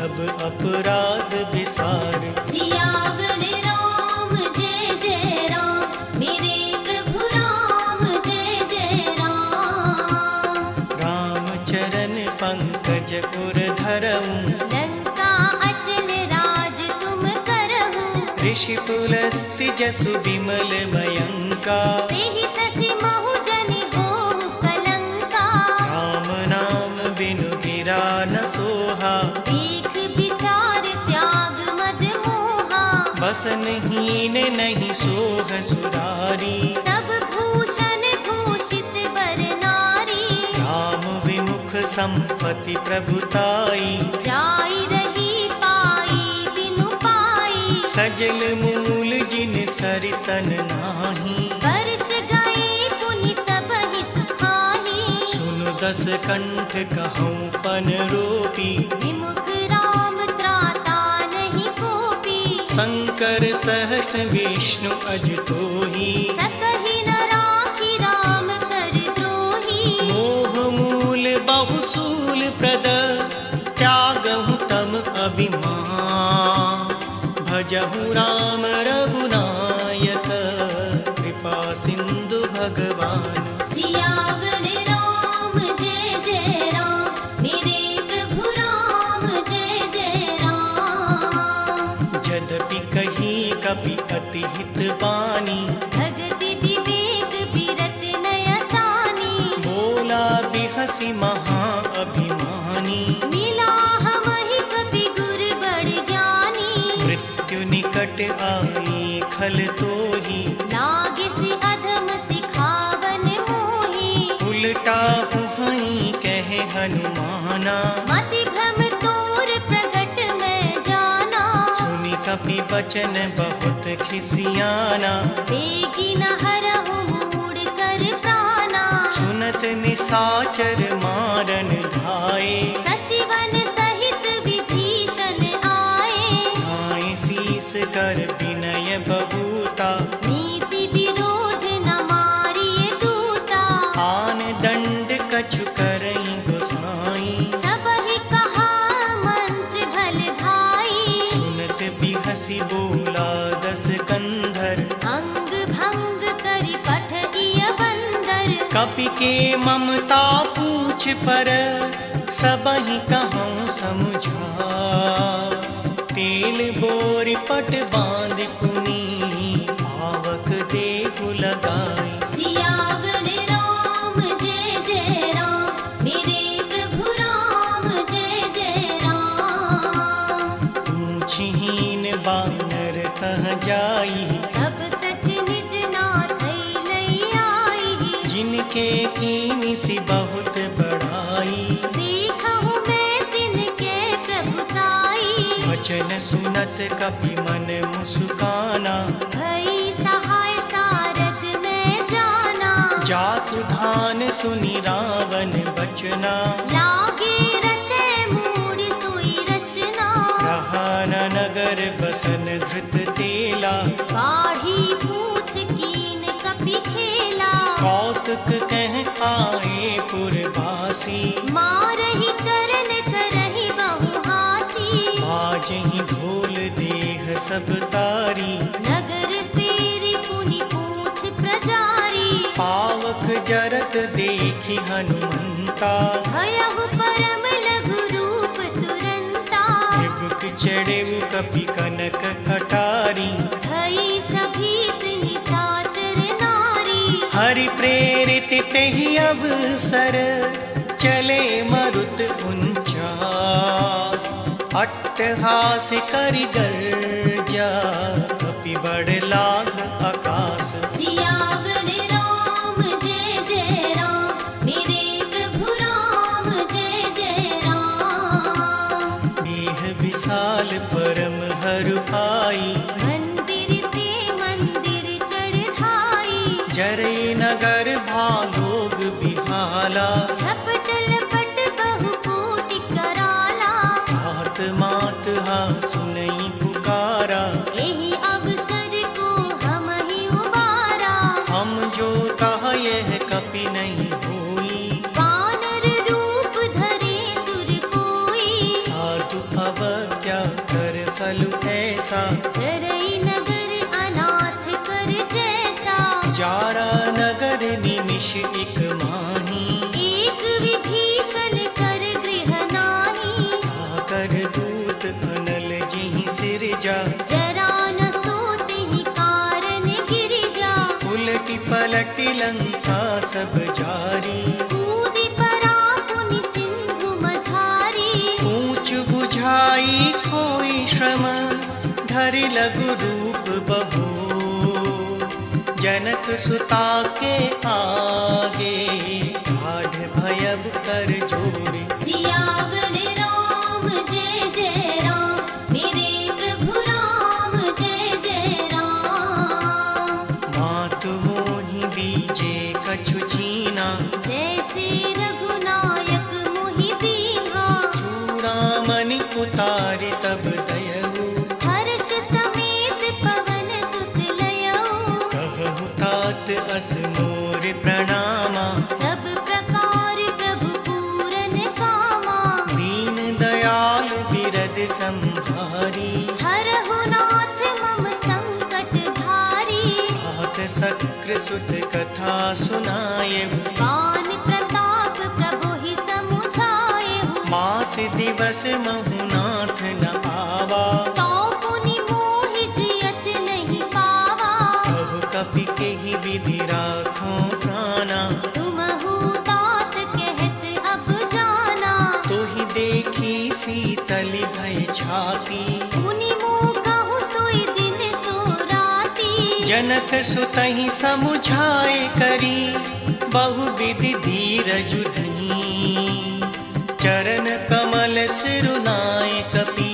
अब अपराध विसार। सियावर राम जय जय राम, मेरे प्रभु राम जय जय राम। राम चरण पंकज पुर धरऊं, लंका अचल राज तुम करहु। ऋषि पुलस्त्य जसु विमल मयंका, तेहि ससि महु जनि होहु कलंका। राम नाम बिनु गिरा न सोहा, देख विचार त्याग मद मोहा। बसनहीन नहीं सोह सुरारी, सब भूषण भूषित बर नारी। राम विमुख संपत्ति प्रभुताई, जाई रही पाई बिनु पाई। सजल मूल जिन सरितन नाही, वर्ष गए पुनि तबहि सुखाही। सुनु दस कंठ कहूँ पन रोपी, विमुख राम त्राता नहीं कोपी। शंकर सहस्र विष्णु अजतोही, सकहि न राखी राम कर द्रोही। मोह मूल बहुसूल प्रद, त्यागहु तम अभिमान। भजहु राम रघुनायक, कृपा सिंधु भगवान। सियावर राम जय जय राम, मेरे प्रभु राम जय जय राम। यद्यपि कही कपि अति हित बानी, भगति विवेक बिरत नय सानी। बोला बिहसी महा अभिमानी, मिला हमहि कपि गुर बड़ ज्ञानी। मृत्यु निकट आई खल तोही, लागिसि अधम सिखावन मोही। उल्टा हुहई कहे हनुमाना, मति भ्रम तोर प्रगट मैं जाना। सुनि कपि बचन बहुत खिसियाना, बेगी न हरहु मूढ़ कर प्राणा। सुनत निसाचर मारन धाये, सचिवन सहित विभीषण आए। नाय शीस कर विनय बबूता, नीति विरोध न मारिय दूता। आन दंड कछु करई गोसाई, सबहि कहा मंत्र भल भाई। सुनत बिहसी बोला दस कंधर, अंग भंग करि पठइय बंदर। कपि के ममता पूछ पर, सबहि कहूँ समुझा। तेल बोर पट बांध पुनी, पावक देहु लगाई। सियावर राम जय जय राम, मेरे प्रभु राम जय जय राम। पूछहीन बानर तह जाई, तब सठ निज नाथै लई आई। जिनके कीनी सी बहुत बड़ाई। देखहु मैं तिनके प्रभुताई। वचन सुनत कपि मन मुस्काना, भई सहाय सारथ मैं जाना। जातु धान सुनि रावण बचना, लागे रचै मूढ़ सोई रचना। रहा न नगर बसन धृत तेला, बाढ़ी पूछ कीन कपि खेला। कौतुक कह आए पुरवासी, मारहि चरण करहि बहु हासी। बाजहि ढोल देह सब तारी, नगर पेरि पुनि पूछ प्रजारी। पावक जरत देखि हनुमंता, भयहु पर चढ़े कपि कनक अटारी। भई सभीत निशाचर नारी। हरि प्रेरित तेहि अवसर चले मरुत उनचास। अट्टहास करि गर्जा कपि बढ़ लाग आकाश। सियावर राम जय जय राम मेरे प्रभु राम जय जय राम। देह विशाल परम हरु आई। मंदिर ते मंदिर चढ़ाई। जरै नगर भालोग बिहाला। झपट लपट बहु कोटि कराला। मात मात हा सुनई पुकारा। एहि अवसर को हम ही उबारा। हम जो कहा यह कपि नहीं होई। वानर रूप धरे सुर कोई। साधु अवज्ञा कर फल ऐसा। चरई नगर अनाथ कर जैसा। जारा नगर निमिष एक माही। एक विभीषण कर गृह नाही। आकर दूत अनल जिहि सिरजा। जरा न सोते ही कारण गिरिजा। उलटी पलटी लंका सब जारी। कूदि परा पुनि सिंधु मझारी। ऊंच बुझाई कोई श्रम धरि लघु रूप बहो। जनक सुता के आगे ठाढ़ भयब कर जोड़ी। सियावर राम जय जय राम मेरे प्रभु राम जय जय राम। मातु मोहि बीजे कछु चीना। जैसे रघुनायक मोहि दीन्हा। चूड़ामणि उतारि तब दयऊ। हर्ष समेत पवन सुत लयऊ। कहु तात अस मोर प्रणामा। सब प्रकार प्रभु पूरन कामा। दीन दयाल बिरद संभारी। हरहु नाथ मम संकट भारी। तात सक्र सुत कथा सुनायहु। गान प्रताप प्रभु ही समुझायहु। मास दिवस महु नाथ न आवा। तो पुनि मोहि जियत नहीं पावा। कहु कपि केहि विधि राखों प्राणा। तुमहु तात कहत अब जाना। तोहि देखी शीतल भय छाती। मुनि मोह कहु सोई दिन सो राती। जनक सुतहि समुझाए करी। बहुविधि धीरजु धनी। चरण कमल सिरुनाए कपि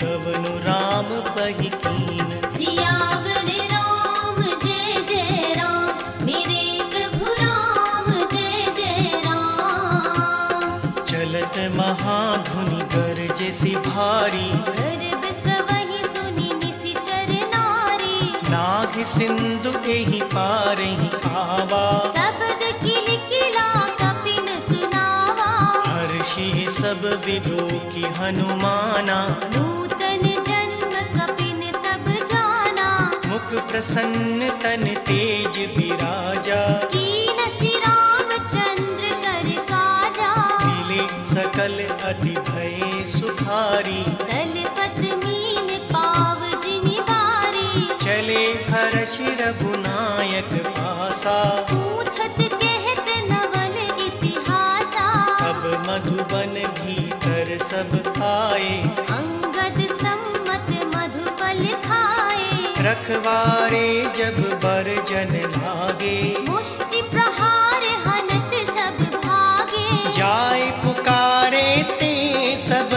कवनु राम पहि कीन। सियावर राम जय जय राम मेरे प्रभु राम जय जय राम। चलत महाधुनि गरजे सि भारी। गर्भ स्रवहि सुनि निशिचर नारी। नाग सिंधु एहि पारहि आवा। शब्द किलकिला कपिन सुनावा। हर्षि सब विदो की हनुमाना। नूतन जन्म कपिन तब जाना। मुख प्रसन्न तन तेज विराजा। कीनसि रामचंद्र कर काजा। मिले सकल अति भय सुखारी। दलपत मीन पाव जिमि बारी। चले हर्षि रघुनायक पासा। पूछत कहत नवल इतिहासा। अब मधुबन भीतर सब आए। अंगद सम्मत मधुबल खाए। रखवारे जब बर जन लागे। मुष्टि प्रहार हनत सब भागे। जाय पुकारे ते सब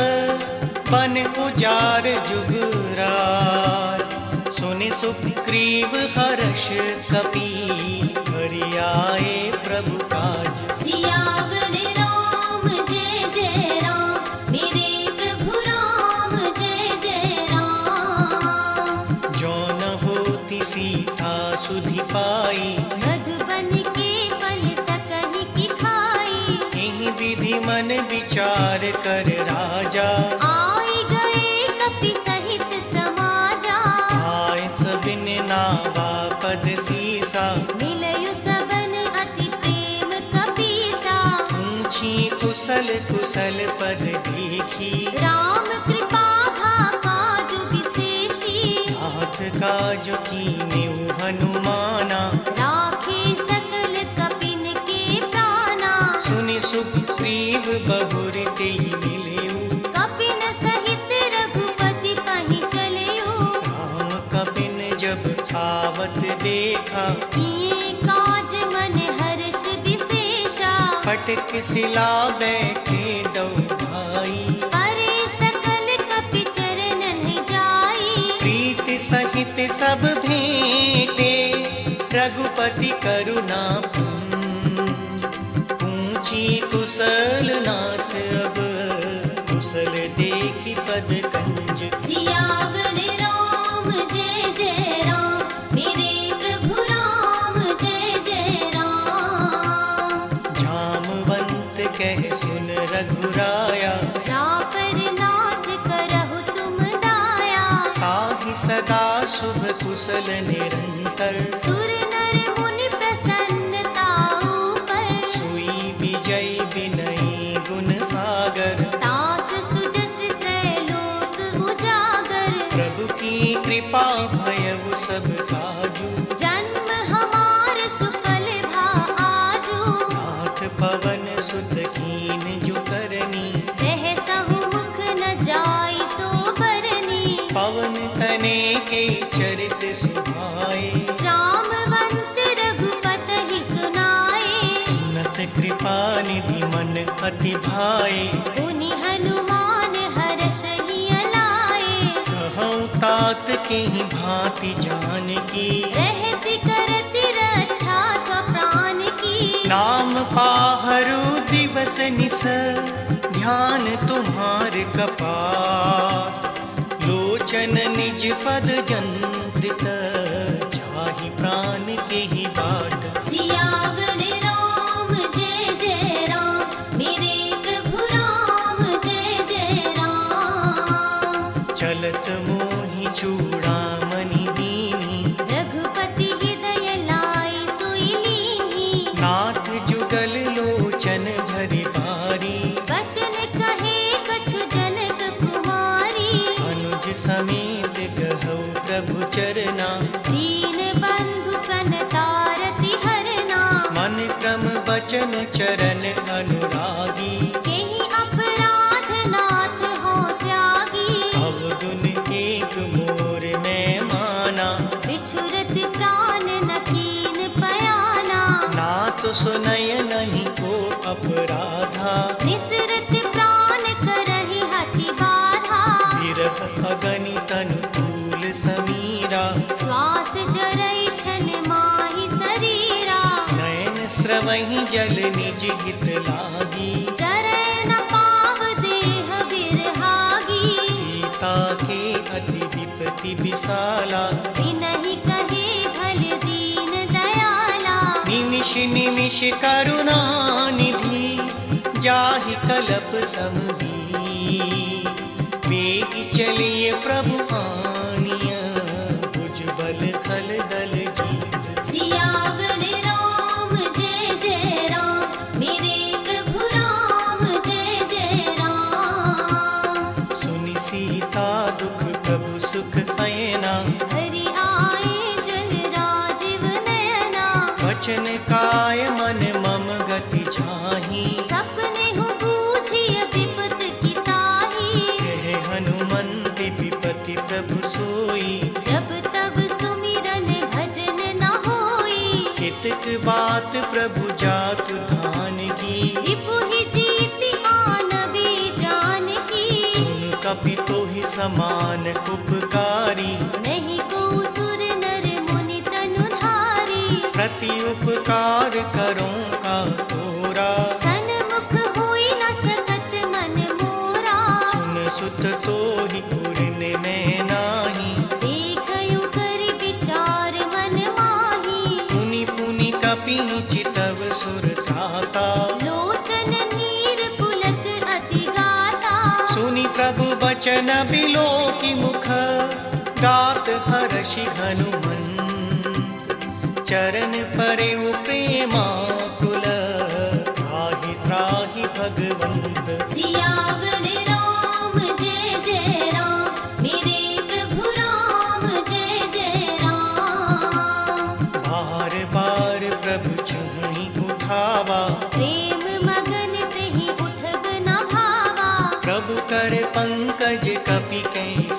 बन उजार जुगरार। सुनि सुग्रीव हर्ष कपि हरि आए प्रभु काज। सियावर राम जय जय राम मेरे प्रभु राम जय जय राम। जो न होती सीता सुधि पाई। मधुबन के फल सकहि की खाई। एहि विधि मन विचार कर राजा। आए गए कपि सहित समाजा। आय सबिन नावा पद सीसा। मिलयु सबन अति प्रेम कपीसा। ऊंची कुशल कुशल पद देखी। राम कृपा काज कीन्यु हनुमाना, राखे सकल कपिन के प्राणा। सुनि सुग्रीव बहुर तेहि मिल्यु, कपिन सहित रघुपति पहि चलयो। राम कपिन जब आवत देखा, किए काज मन हर्ष विशेषा। फटक सिला बैठे दो भाई, परे सकल कपि चरणन जाई। प्रीति सहित सब भेंटे, रघुपति करुणा पूछी कुशल नाथ। अब कुशल देखी पद कंज, सियावर राम जय जय राम, मेरे प्रभु राम जय जय राम। जामवंत कह सुन रघुराया, जापर नाथ करहु तुम दाया। ताहि सदा शुभ कुशल निरंतर, सुर नर मुनि प्रसन्नता ऊपर। सोई विजय विनयी गुण सागर, दास सुजस त्रैलोक उजागर। प्रभु की कृपा भयउ सब काजू, जन्म हमार सुफल भा आजू। नाथ पवन सुत कीन जो करनी, सहसहु मुख न जाई सो बरनी। पवन तने के चरित सुभाए, जामवंत रघुपति सुनाए। सुनत कृपा निधि मन अति भाए। पुनि हनुमान हर्षहि अलाए। कहूँ तात के भांति जान की, रहति करति रक्षा स्वप्राण की। नाम पाहरु दिवस निस, ध्यान तुम्हार कपाट। लोचन निज पद जंत्रित, जाहि प्राण के ही बाट। सियावर राम जय जय राम, मेरे प्रभु राम जय जय राम। चलत मोहि चूड़ामणि दीनी, रघुपति हृदय लाई सोई लीनी। नाथ जुगल लोचन झरि बारी, वचन कहे कछु जनक कुमारी। अनुज समेत कहौ प्रभु चरना, दीन बंधु प्रणतारति हरना। मन क्रम बचन चरण अनुरागी। केहि अपराध नाथ हो त्यागी। अवगुण एक मोर में माना, बिछुरत प्राण न कीन पयाना। ना तो सुनय नहीं को अपराधा। निसरत प्राण करहि हठि बाधा। विरह अगणित अनुकूल समीरा, श्वास जरई छल माहि शरीरा। नयन स्रवहि जल निज हित लागी। चरै न पाव देह बिरहागी। सीता के अति विपति विशाला, बिनहि कहे भल दीन दयाला। निमिष निमिष करुणा निधि, जाहि कलप समवी। वेग चलिए प्रभु आनिया, भुजबल खल दल जीत। सियावर राम जय जय राम, मेरे प्रभु राम जय जय राम। सुनि सीता दुख प्रभु सुख अयना, हरि आए जल राजीव नयना। वचन काय मन मम गति छाही। सपने हूँ बूझिय विपत की ताही। कहे हनुमंत विपति प्रभु सोई, जब तब सुमिरन भजन न होई। कितक बात प्रभु जातु धान की। रिपुहि जीति आनबी जानकी। सुन कपि तोहि समान उपकारी, नहीं को सुर नर मुनि तनुधारी। प्रति उपकार करो का तोरा। सन्मुख होई न सकत मन मोरा। सुन सुत तोहि पुरन में नाही, देखयु कर विचार मन माही। पुनि पुनि कपि चितव सुर त्राता। लोचन नीर पुलक अति गाता। सुनि प्रभु बचन बिलो की मुख, गात हर्षि हनुमंत। चरण परे प्रेमाकुल, त्राहि त्राहि भगवंत। सियावर राम जय जय राम, मेरे प्रभु राम जय जय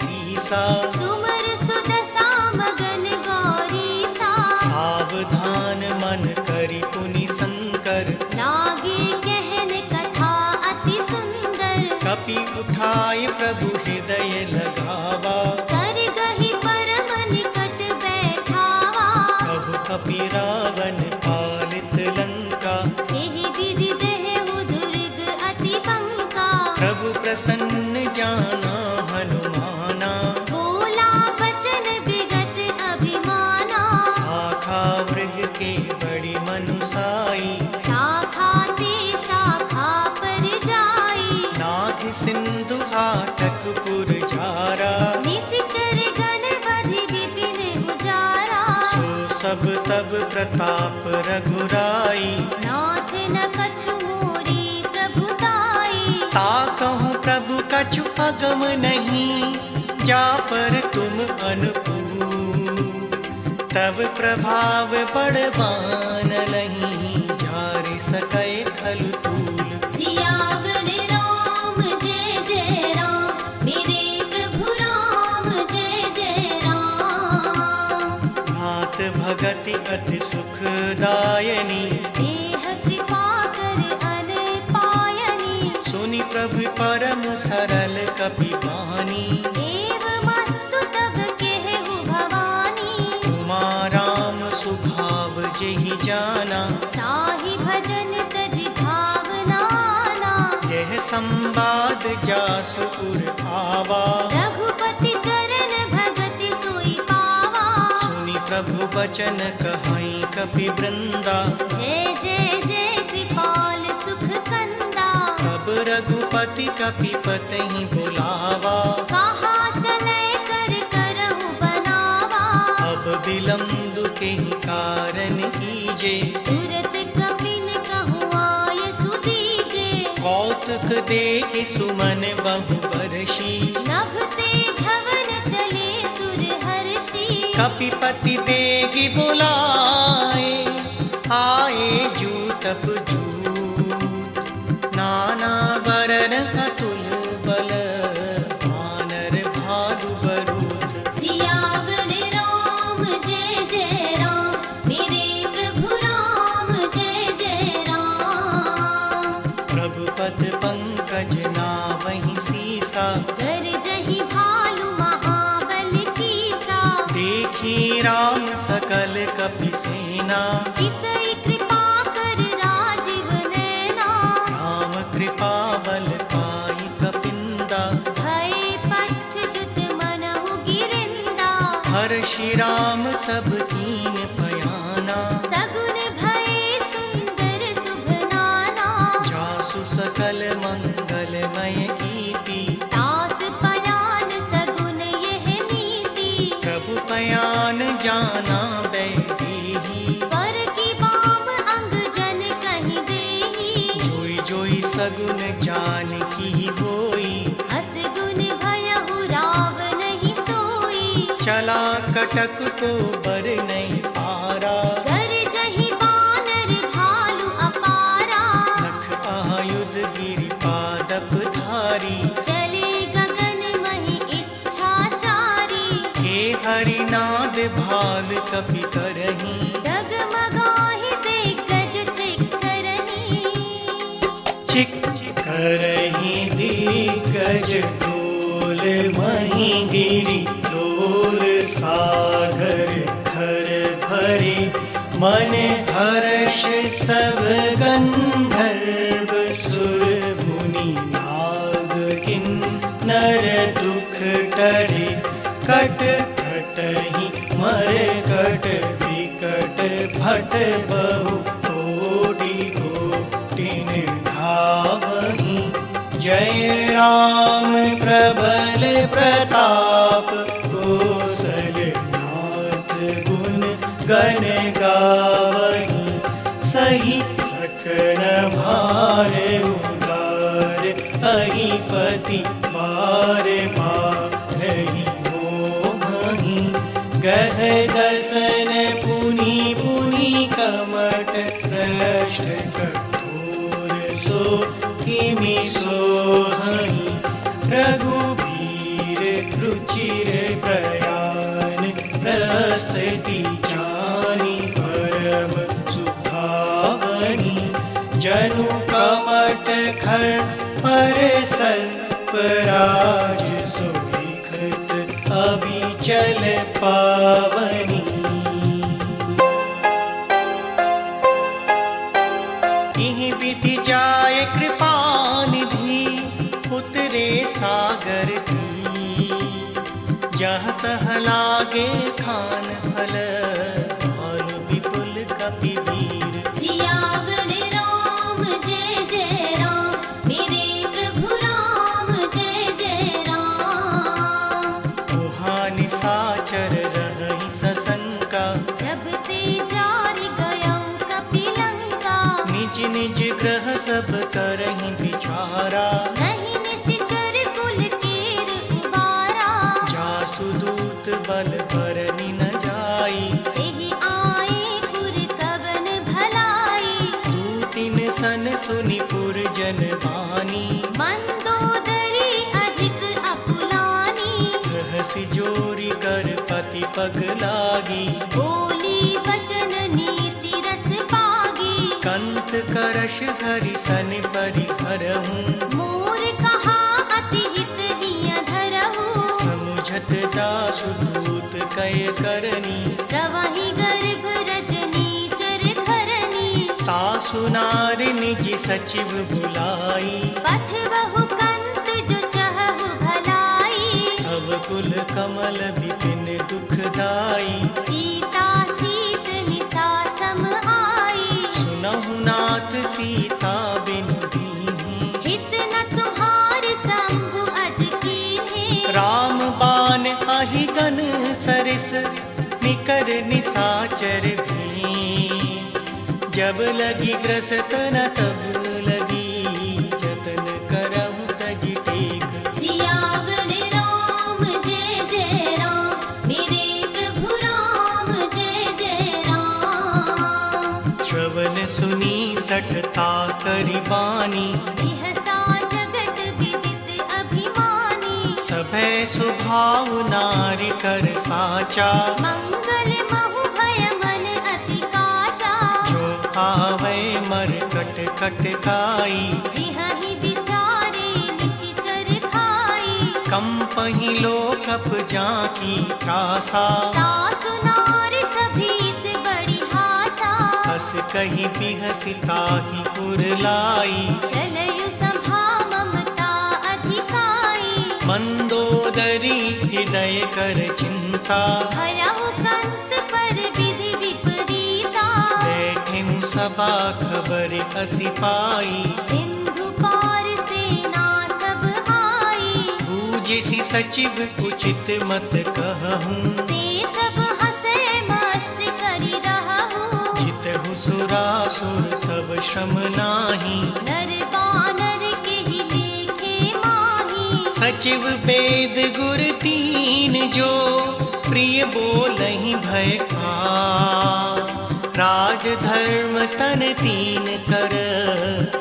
सीसा। सुमर सुदशा मगन गौरी सा। सावधान मन करि पुनि शंकर। लागे कहन कथा अति सुंदर। कपि उठाय प्रभु हृदय लगावा। कर गही परम निकट बैठावा। कहु कपि रावण पालित लंका। एहि विधि देहु दुर्ग अति बंका। प्रभु प्रसन्न जाना हनुमाना। बोला वचन विगत अभिमाना। शाखा मृग के बड़ी मनुसाई। शाखा ते शाखा पर जाई। नाथ सिंधु हाटक पुर जारा। निशिचर गण बधि विपिन उजारा। सो सब तब प्रताप रघुराई। नाथ न कछु मोरी प्रभुताई। ताकहु प्रभु कछु अगम नहीं। जा पर तुम अनुकूल। तब प्रभाव बड़वान लहीं। जारि सकै खलु तूल। सियावर राम जय जय राम। मेरे प्रभु राम जय जय राम। नाथ भगति अति सुखदायनी। देह कृपा कर अन पायनी। सुनि प्रभु परम सरल कपि बानी। एवमस्तु तब केहु भवानी। उमा राम सुभाव जेहि जाना। ताहि भजन तज भावना ना। यह संवाद जासु उर आवा। रघुपति चरण भगति सोई पावा। सुनि प्रभु वचन कहई कपि वृंदा। जय जय जय कृपाल सुख कंदा। तब रघुपति कपि पतहि बुलावा। कहा चले कर करहु बनावा। अब विलंब के कारण कीजे। तुरत कपिन कहु आय सुदीजे। कौतुक देख सुमन बहु बरसी। नभते भवन चले सुर हर्षि। कपिपति बेगी बुलाए। आए जूतप जूत। नाना वरन अतुल बल। वानर भालु बरूथ। सियावर राम जय जय राम। मेरे प्रभु राम जय जय राम। प्रभु पद पंकज नावहि सीसा। कर जही भालु महाबल कीसा। देखी राम सकल कपि सेना। चितई कृपा कर राजीव नैना। राम कृपा बल पाई कपिंदा। भय पच्युत मनहु गिरिंदा। हर्षि राम तब कीन पयाना। सगुन भय सुंदर शुभ नाना। जासु सकल मंगलमय कीर्ति। दास पयान सगुन यह नीति। प्रभु पयान जाना बैदेही। पर की बाम अंग जन कहीं देही। जोई जोई सगुन जान की होई। असगुन भयहु राव नहीं सोई। चला कटक को बर नहीं पारा। कर जही बानर भालु अपारा। नख आयुध गिरि पादप धारी। चले गगन मही इच्छाचारी। हे हरिनाद भाल कपि करही। डगमगाहि दिग्गज चिक्करनी। चिक करही दिग्गज डोल मही गिरि डोल। सागर घर भरे मन हर्ष सब गंधर्व सुर मुनि नाग किन्नर दुख टरे। कट कटहि मर कट विकट भट बहु कोटि कोटिन धावहि। जय राम प्रबल प्रताप। कौसलनाथ गुण गण गावहि। सही सकन भार उदार। अहिपति बार बारहि मोहि। गह दसन पुनि पुनि कमट। पृष्ठ कठोर सो किमि सोहहि। रघुबीर रुचि चिर प्रयाण प्रस्तुति जानी परम सुभावनी जनु कमट खर पर सर्पराज सुविखत अभिचल पावनी। इहि विधि जाय कृपा निधि उतरे सागर दी जहाँ तह लागे खान फल भानु विपुल कपि वीर। सियावर राम जय जय राम मेरे प्रभु राम जय जय राम। उहाँ निसाचर रहि सशंका जब ते जारि गयौ कपिलंका। निज निज ग्रह सब करहि विचारा नहीं निसिचर कुल केर उबारा। जासु दूत बल बरनि न जाई एहि आए पुर कवन भलाई। दूतिन सन सुनि पुर जन बानी मंदोदरी अधिक अपुलानी। रहसि जोरी कर पति पग लागी बोली वचन नीति रस पागी। कंत करश हरि सन परिहरहूँ मोर कहा अति हित हिय धरहु। समुझत दासु दूत कय करनी श्रवहि गर्भ रजनी चर धरनी। तासु नारि निज सचिव बुलाई पथ बहु कंत जो चहु भलाई। तव कुल कमल विपिन दुखदाई सीता सीत निसा सम आई। सुनहु नाथ सीता बिनु दीन्ही हित न तुम्हार शंभु अज कीन्हे। राम बान आहि गन सरिस निकर निसाचर भी जब लगी ग्रस्त न तब लगी जतन करहु तज टेक। सियावर राम जय जय राम मेरे प्रभु राम जय जय राम। श्रवण सुनी सठता करि बानी बिहसा जगत विदित अभिमानी। सभै स्वभाव नारी कर साचा मंगल महु भय मन अति काचा। जो आवे मर कट कट काई जिहहि विचारे निसिचर खाई। कंपहि लोकप जाकी त्रासा सासु नारि सभीत बड़ी हासा। हस कही बिहसि ताहि पुर लाई चलयु सभा ममता अधिकाई। मंदोदरी हृदय कर चिंता भयहु कंत पर विधि विपरीता। बैठेहु सभा खबर असी पाई सिंधु पार सेना सब आई। बूझेसि सचिव उचित मत कहूँ ते सब हंसे मस्त करि रहहु। जितहु सुरासुर तब श्रम नाही नर बानर केहि लेखे माही। सचिव वेद गुर तीन जो प्रिय बोलहि भय का राज धर्म तन तीन कर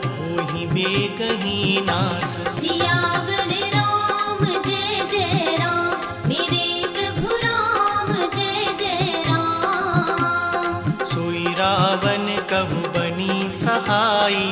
होहि बेगहि नाश। सियावर राम जय जय राम मेरे प्रभु राम जय जय राम। सोई रावण कहु बनी सहाई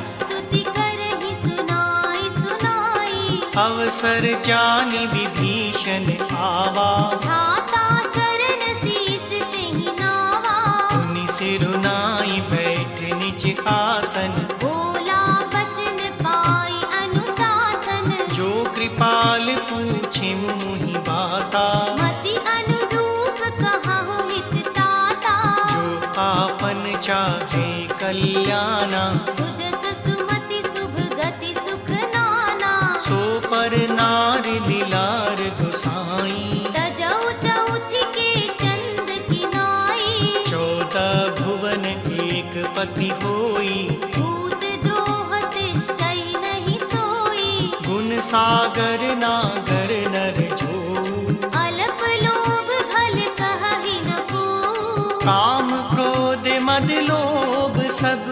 स्तुति करहि सुनाई सुनाई। अवसर जानि विभीषण आवा धाता चरण शीस तेहि नावा। मुनि सिरुनाई बैठ निज आसन बोला बचन पाई अनुशासन। जो कृपाल पूछे मुहि बाता मति अनुरूप कहहु हित ताता। जो आपन चाहे कल्याणा सुजस सुमति शुभ गति सुख नाना। सो पर नार लीलार गोसाई तजौ चौथि के चंद किनाई। 14 भुवन एक पति होई भूत द्रोह तिष्ठइ नहीं सोई। गुण सागर नागर नर जो अलप लोभ भल कहहि न को। काम क्रोध मद लोभ सब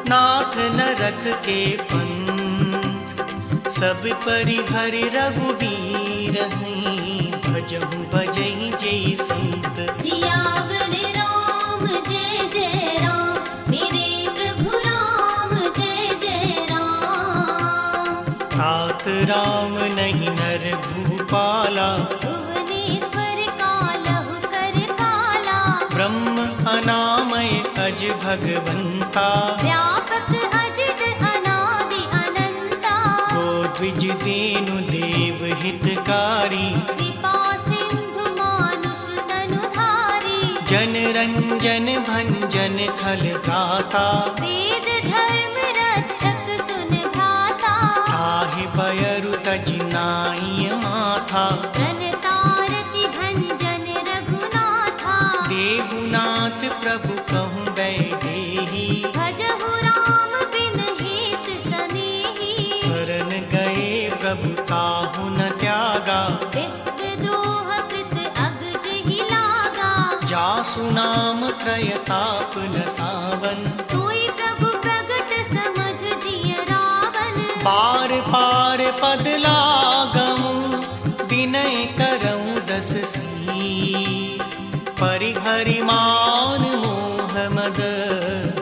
नाथ नरक के पंथ सब परिहरि रघुबीर हैं भजहु बजहि जय संत। सियावर राम जय जय राम, मेरे प्रभु राम जय जय राम। तात राम नहीं नर भूपाला, भुवनेश्वर कालहु कर काला। ब्रह्म अनामय अज भगवंता, व्यापक अजित अनादि अनंता। को द्विज देनु देव हितकारी, कृपा सिंधु मानुष तनुधारी। जन रंजन भंजन खल भ्राता, वेद धर्म रक्षक सुन भ्राता। ताहि बयरु तजि नाई माथा, प्रणतारति भंजन रघुनाथा। देवनाथ प्रभु कहूँ वैदेही, भजहु राम बिन हेत सनेही। शरण गए प्रभु ताहु न त्यागा, विश्वद्रोह कृत अगज ही लागा। जासु नाम त्रयताप न सावन, सोई प्रभु प्रगट समझ जिय रावण। पार पार पद लागऊं, विनय करऊं दस शीस। परिहरि मान मोह मद,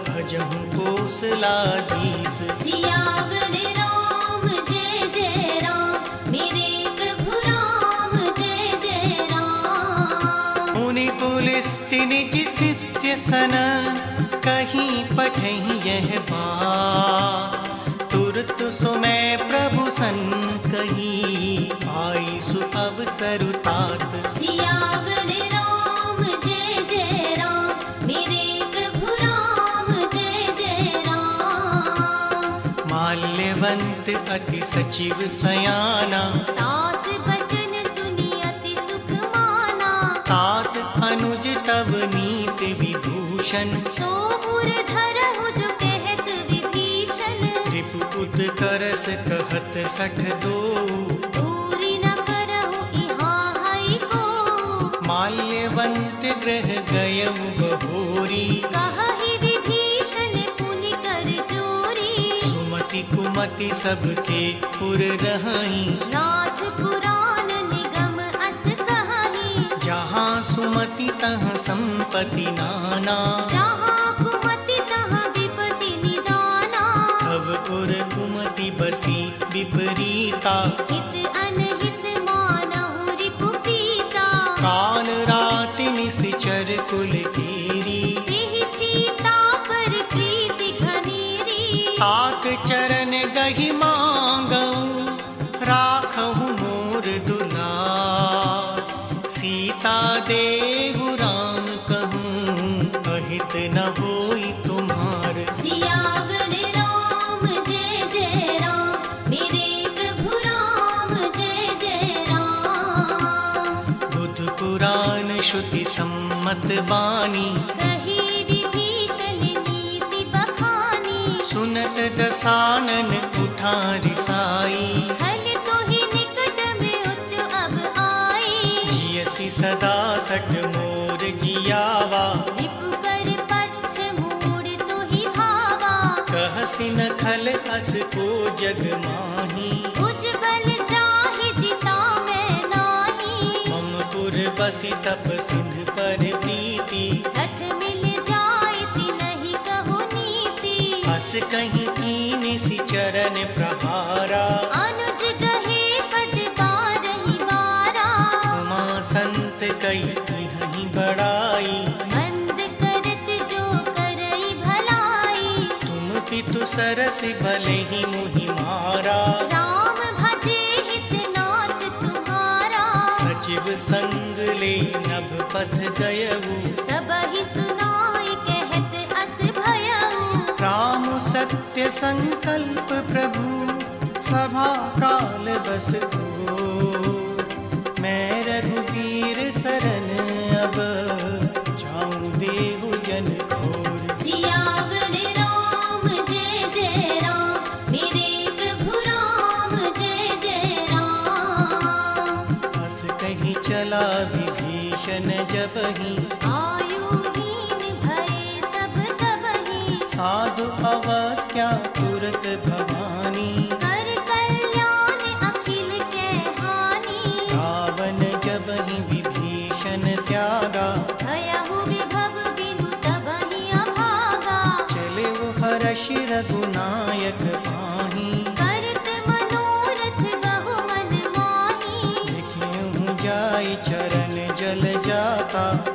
भजहु कौशलाधीश। सियावर राम जय जय राम, मेरे प्रभु राम जय जय राम। मुनि पुलिस्ति निज शिष्य सन, कहीं पठहि यह बात। तुरत सुमय प्रभु सन कही, आई सु अवसर तात। सियावर राम जय जय राम, मेरे प्रभु राम जय जय राम। माल्यवंत अति सचिव सयाना, दास बचन सुनि अति सुख माना। तात अनुज तव नीत विभूषण, सो मुर धरहु जो कहत विभीषण। त्रिपुत करस कहत सठ दो, दूरी न करहु इहाँ हई को। माल्यवंत ग्रह गयउ बहोरी, कहहि विभीषण पुनि कर चोरी। सुमति कुमति सबके पुर रहई, नाथ पुराण निगम अस कहहि। जहाँ सुमति तहाँ संपत्ति नाना। जहाँ कुमति तहाँ विपति निदाना। तब उर कुमति बसी विपरीता, हित अनहित मानहु रिपु पीता। काल रात निश्चर कुल कीरी, तेहि सीता पर प्रीति घनेरी। तात चरण गहि मांगऊं, राखहु मोर दुलार। सीता देहु राम कहूँ, अहित न होई तुम्हार। सियावर राम जय जय राम, मेरे प्रभु राम जय जय राम। बुध पुराण श्रुति सम्मत वाणी, कही विभीषण नीति बखानी। सुनत दसानन उठा रिसाई। हल तोहि निकट मृत्यु अब आई। जियसि सदा सठ मोर जियावा, रिपु कर पच्छ मूड़ तोहि भावा। कहसि न खल अस को जग माही। उज्ज्वल जाहि जिता मैं नाही। मम पुर बसि तप सिंह पर प्रीति, सठ मिल जायति नहीं कहो नीति। अस कहीं कीने सि चरण प्रहारा। अनुज गहे पद बारहि बारा। उमा संत कई तिहहि बड़ाई, मंद करत जो करई भलाई। तुम पितु सरस भले ही मुहि मारा। राम भजे हित नाथ तुम्हारा। सचिव संग ले नभ पथ गयऊ, सबहि सुनाई कहत अस भयऊ। राम सत्य संकल्प प्रभु, सभा काल बस को। मैं रघुबीर शरण अब, जाऊं देहु जन खोर। सियावर राम जय जय राम, मेरे प्रभु राम जय जय राम। हस कहीं चला विभीषण जबहि, आयुहीन भये सब तबहि। साधु अवज्ञा तुरत भवानी। कर कल्याण अखिल के हानि। रावण जबहि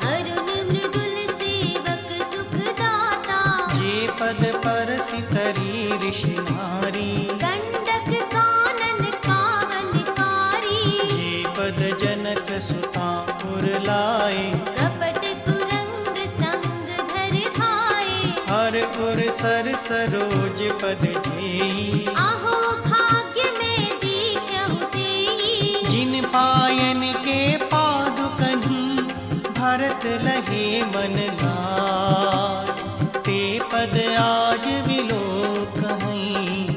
अरुण मृदुल सेवक सुखदाता। जे पद परसि तरी ऋषि नारी, गंडक कानन पावनकारी। जे पद जनक सुता पुर लाए, कपट कुरंग संग धर धाये। हर उर सर सरोज पद जेई, आहो भाग्य में दीख्यहु तेई। जिन पायन के पादुकन्हि भरत लहे मन लाय। ते पद आज विलोकहीं,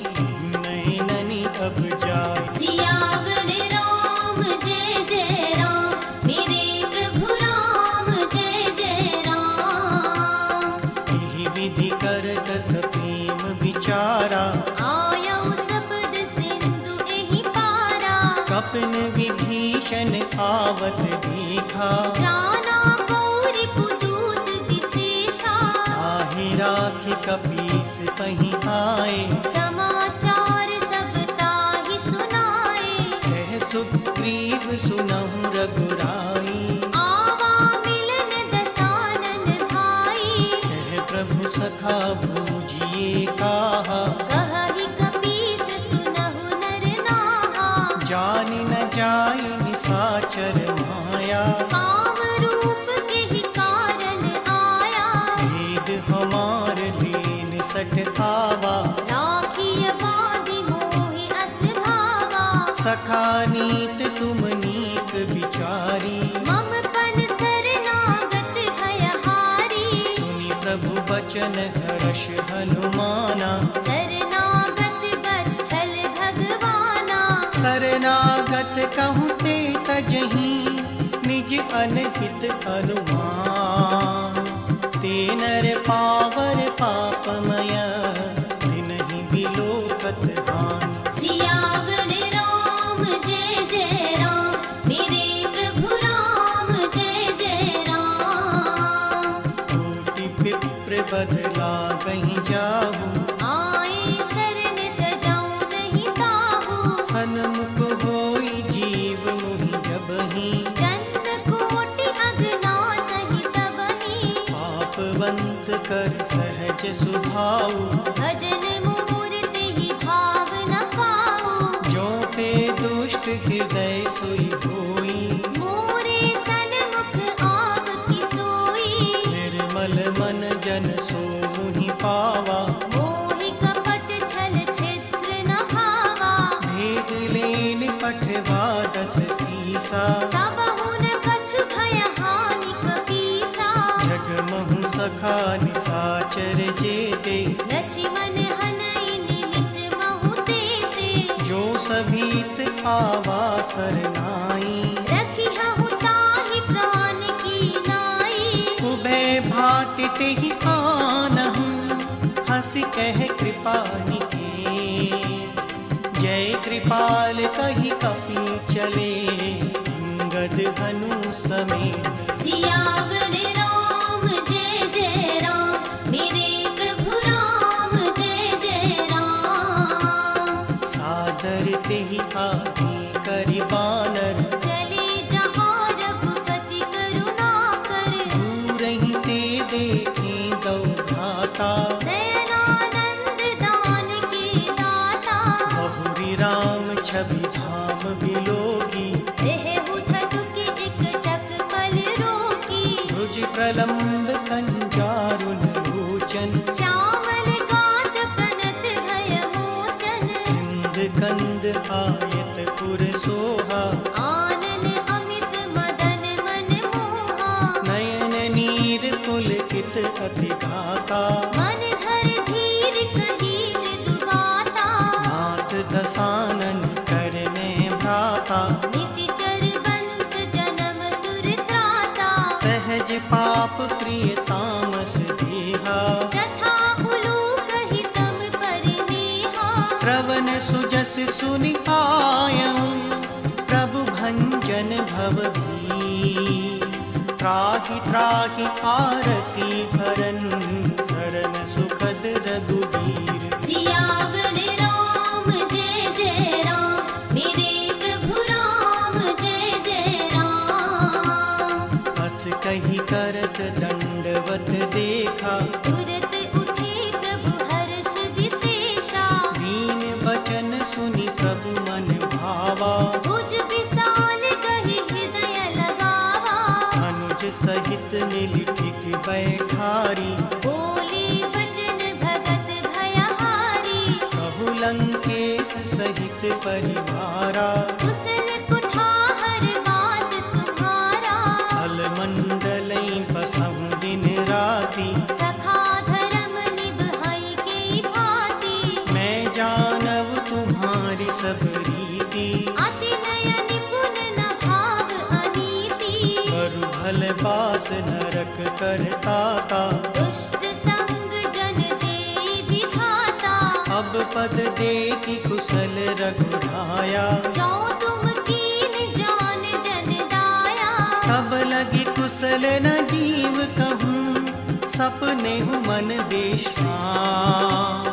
नैननि अब जाय। सियावर राम जय जय राम, मेरे प्रभु राम जय जय राम। एहि विधि करत सप्रेम विचारा, आयौ शब्द सिंधु एहि पारा। कपिन विभीषण आवत देखा, जाना गौरी पुदूत विशेषा। ताहि राखि कपीस पहीं आए। समाचार सब ताहि सुनाए। कह सुग्रीव सुनहु रघुराई, आवा मिलन दसानन भाई। कह प्रभु सखा भूजिए काहा। कहहि कपीस सुनहु नर नाहा। जानि न जाय निसाचर माया, काम रूप केहि कारण आया। भेद हमार लीन सठ खावा। राखिय बाँधि मोहि अस भावा। सखा नीत तुम नीक विचारी, मम पन शरणागत भयहारी। सुनि प्रभु बचन हर्ष हनुमाना। शरणागत बच्छल भगवाना। शरणागत कहूँ ते तजहि, निज अनहित अनुमान। ते नर पावर पापमय, तिन्हि विलोकत हानि। सियावर राम जय जय राम, मेरे प्रभु राम जय जय राम। कोटि विप्र बदला कहीं जाहू, आए शरण तजौ नहीं ताहू। सन्मुख होई जीव मोहि जबहि। जन्म कोटि अगना सहित बही। पापवंत कर सहज सुभाऊ, भजन मूर्ति ही भाव न पाऊ। जो ते दुष्ट हृदय सोई होई। मोरे सन्मुख आव की सोई। निर्मल मन जन सो मुहि पावा। मोहि कपट छल छिद्र न भावा। भेद लेन पठवा दस सीसा, सबहु न कछु भय हानि कपीसा। जगमहु सखा निसाचर जेते। लक्ष्मण हनई निमिष महु तेते। जो सभीत आवा सरनाई, रखिहु ताहि प्राण की नाई। उभय भाति तेहि आनहु, हंसि कह कृपा निकेत। जय कृपाल कहि कपि चले, अंगद हनु समेत। सियावर राम जय जय राम, मेरे प्रभु राम जय जय राम। सादर तेहि आदि करि बानर, चले जहाँ रघुपति करुणा कर। दूरहि ते देखे दौ धाता। दयानंद दान के दाता। बहुरी राम छवि धाम बिलोगी। रेहु ठठुकी एकटक पल रोकी। भुज प्रलम्ब कंजारुन लोचन, श्यामल गात प्रणत भय मोचन। सिंध कंद आयत पुर सोहा। आनन अमित मदन मन मोहा। नयन नीर पुलकित अति घाता। मन धर धीर कही मृदु बाता। नाथ दसानन करने भ्राता। निशिचर वंश जन्म सुर त्राता। सहज पाप प्रिय तामस देहा। जथा उलूक हितम परिनेहा। श्रवण सुजस सुनि आयऊं, प्रभु भंजन भव भी। त्राहि त्राहि आरती भरन, शरण सुखद रघुबीर। सियावर राम जय जय राम, मेरे प्रभु राम जय जय राम। अस कही करत दंडवत देखा, तुरत उठे प्रभु हर्ष विशेषा। दीन बचन सुनि प्रभु मन भावा, भुज विशाल कहि हृदय लगावा। अनुज सहित मिल टिक बैठारी, बोले वचन भगत भयहारी। कहु लंकेश सहित परिवारा, कुशल कुठार वास तुम्हारा। फल मंडलई बसहु दिन राति, सखा धर्म निभाई के भांति। मैं जानव तुम्हारी सब रीति, अति नय निपुण न भाव अनीति। बरु भल बास नरक करताता, दुष्ट संग जन देई विधाता। अब पद देखि कुशल रघुराया, जो तुम कीन जान जन दाया। तब लगी कुशल न जीव कहूँ, सपने हूँ मन बेश्राम।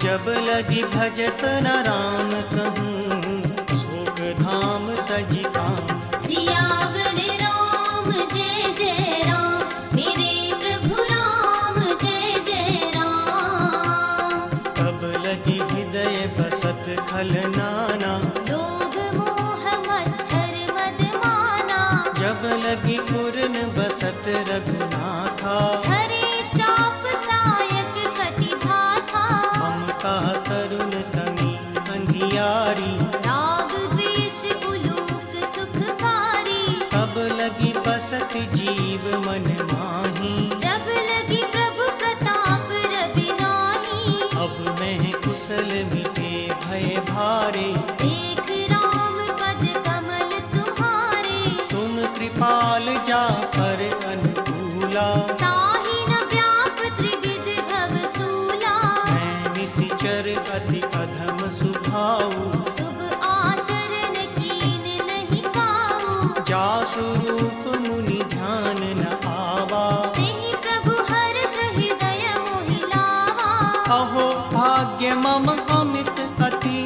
जब लगी भजत न राम कहूँ, शोक धाम तजि काम। सियावर राम जय जय राम, मेरे प्रभु राम जय जय राम। तब लगी हृदय बसत खल नाना, लोभ मोह मच्छर मद माना। जब लगी पूर्ण बसत रघुनाथा, हरे चाप सायक कटि धाथा। ममता तरुण तनी अंधियारी, राग द्वेष पुलूक सुखकारी। तब लगी बसत जीव मन माही। जब लगी प्रभु प्रताप रवि नाही। अब मैं कुशल मिटे भय भारे, देख राम पद कमल तुम्हारे। तुम कृपाल जा पर अनुकूला। ताहि न व्याप त्रिविध भव सूला। मैं निशिचर अति अधम सुभाऊ, शुभ आचरण कीन नहीं पाऊँ। जासु रूप मुनि ध्यान न आवा। तेहि प्रभु हर्ष हृदय मोहि लावा। अहो भाग्य मम अमित अति,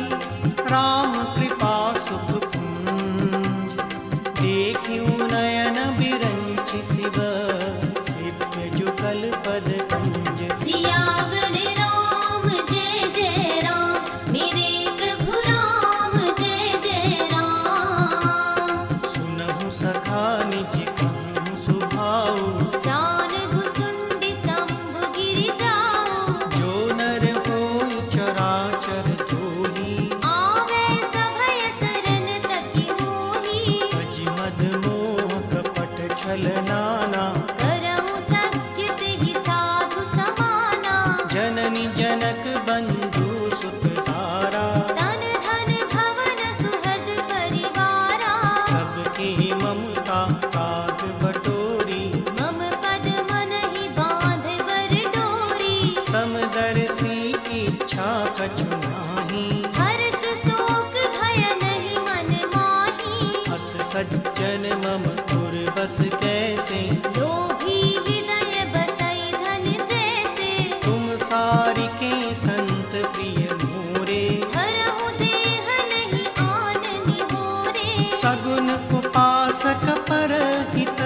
राम कृपा सुख पुंज। देखिउ नयन बिरंचि शिव, सेव्य जुगल पद कुंज। सियावर राम जय जय राम, मेरे प्रभु राम जय जय राम। सुनहु सखा निज कहूँ सुभाऊ, जान भुसुंडी शंभु गिरि जाऊ। जो नर होई चराचर जोही। आवे सभय शरण तकी मोही। अजि मद मोह कपट छल नाना, करऊँ सत्य तेहि साधु समाना। जननी जनक बंधु सुत तारा। तन धन भवन सुहृद परिवारा। सबके ममता काग बटोरी, मम पद मनहि बाँध बर डोरी। समदर्शी इच्छा कछु नाही। हर्ष शोक भय नहीं मन माही। अस सज्जन मम पुर बस कैसे, लोभी हृदय बसई धन जैसे। तुम सारिके संत प्रिय मोरे। धरहु देह नहीं आन निहोरे। सगुन उपासक परहित,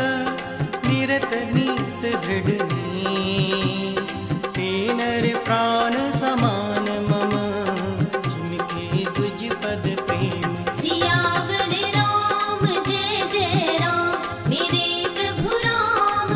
निरत नीत दृढ़ नेय। ते नर प्राण समान मम, जिनके द्विज पद प्रेम। सियावर राम जय जय राम, मेरे प्रभु राम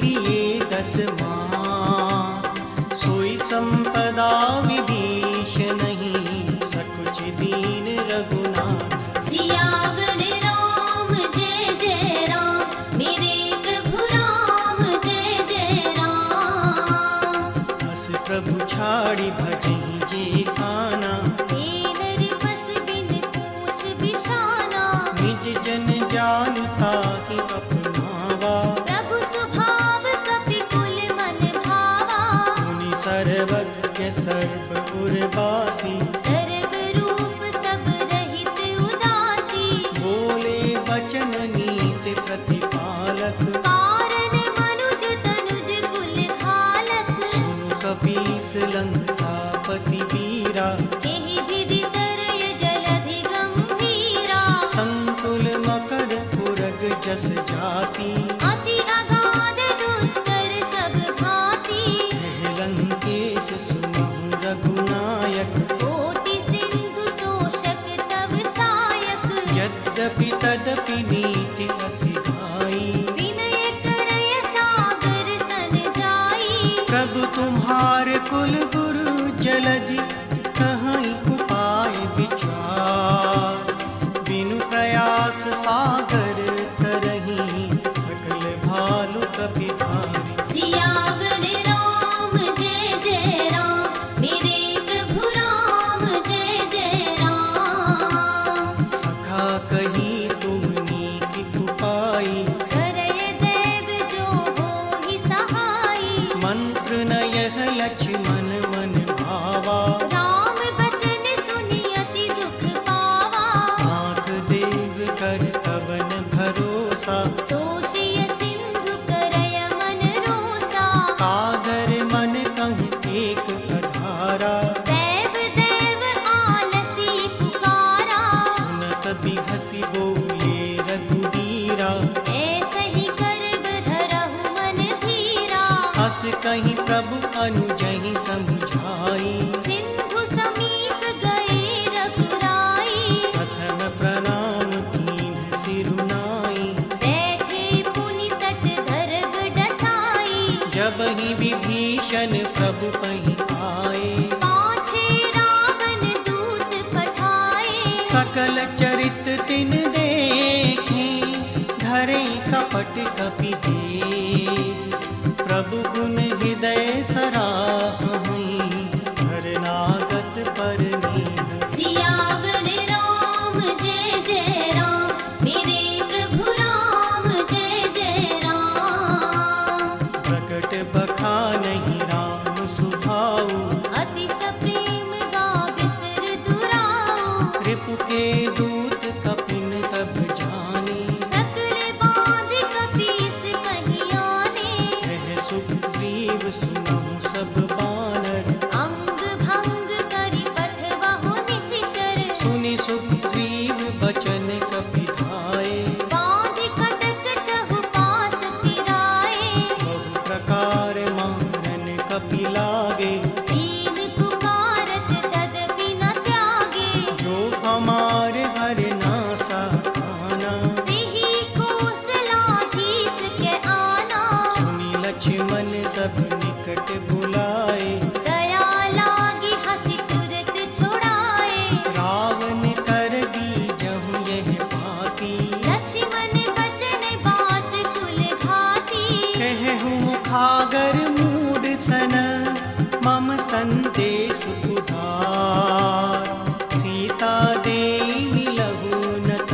दिए 10 माँ। सोई संपदा विभीष नहीं, सकुच दीन रघुनाथ। सियावर राम जय जय राम, मेरे प्रभु राम जय जय राम। बस प्रभु छाड़ी भजहि जे खाना, हे नर बस बिन पूछ बिशाना। निज जन जानता ही अपनावा, प्रभु स्वभाव कपि कुल मन भावा। मुनि सर्वज्ञ सर्व उर्वासी, सर्व रूप सब रहित उदासी। बोले वचन नीति प्रतिपालक। कारण मनुज तनुज कुल खालक। सुनु कपीस लंकापति वीरा, एहि विधि तरय जलधि गंभीरा। संकुल मकर पुरग जस जाति, अति अगाध दुस्तर सब भांति। कह लंकेश सुनहु रघुनायक। कोटि सिंधु शोषक तव सायक। यद्यपि तदपि नीति असिधाई, विनय करय सागर सन जाई। प्रभु तुम्हारे कुल गुरु जलधि, कहीं उपाय विचार। बिनु प्रयास सागर तरही, सकल भालु कपि भारी। सियावर राम जय जय राम, मेरे प्रभु राम जय जय राम। सखा कही तुम नीति उपाई, करय देव जो होहि सहाई। मंत्र न यह लक्ष्मण मन भावा। राम बचन सुनि अति दुख पावा। नाथ देव कर कवन भरोसा, सोषिय सिंधु करय मन रोसा। सादर मन कहूँ एक अधारा। देव देव आलसी पुकारा। सुनत बिहसी बोले रघुबीरा, ऐसे ही करब धरहु मन धीरा। हस कहीं प्रभु अनुजहि समझाई। सिंधु समीप गए रघुराई। प्रथम प्रणाम कीन्ह सिरुनाई। बैठे पुनि तट धरब डसाई। जब ही विभीषण प्रभु पहीं आए, पाछे रावण दूत पठाए। सकल चरित तिन देखे, धरे कपट कपि भेद। प्रभु गुण हृदय सराहहि, शरणागत परनेह। सियावर राम जय जय राम, मेरे प्रभु राम जय जय राम। प्रकट बखानहि राम सुभाऊ, अति सप्रेम गा बिसर दुराऊ। रिपु के दूत कपिन तब जाने, सकल बाँध कपीस कहीं आने। कह सुग्रीव सुनहु सब बानर। अंग भंग करि पठवहु निशिचर। सुनि सुग्रीव बचन कपि धाये, बाँध कटक चहुपास फिराए। बहु प्रकार मानन कपि लागे। दीन पुकारत तदपि न त्यागे। जो हमारे हर नासा खाना, तिहि कौशलाधीश के आना। सुनि लक्ष्मण सब निकट बुलाए। दया लागी हँसी तुरत छुड़ाए। रावण कर दी जहु यह बाती, लक्ष्मण बचन बाच कुल घाती। कहु मुखागर मूड सन, मम संदेश उधार। सीता देई मिलहु न त,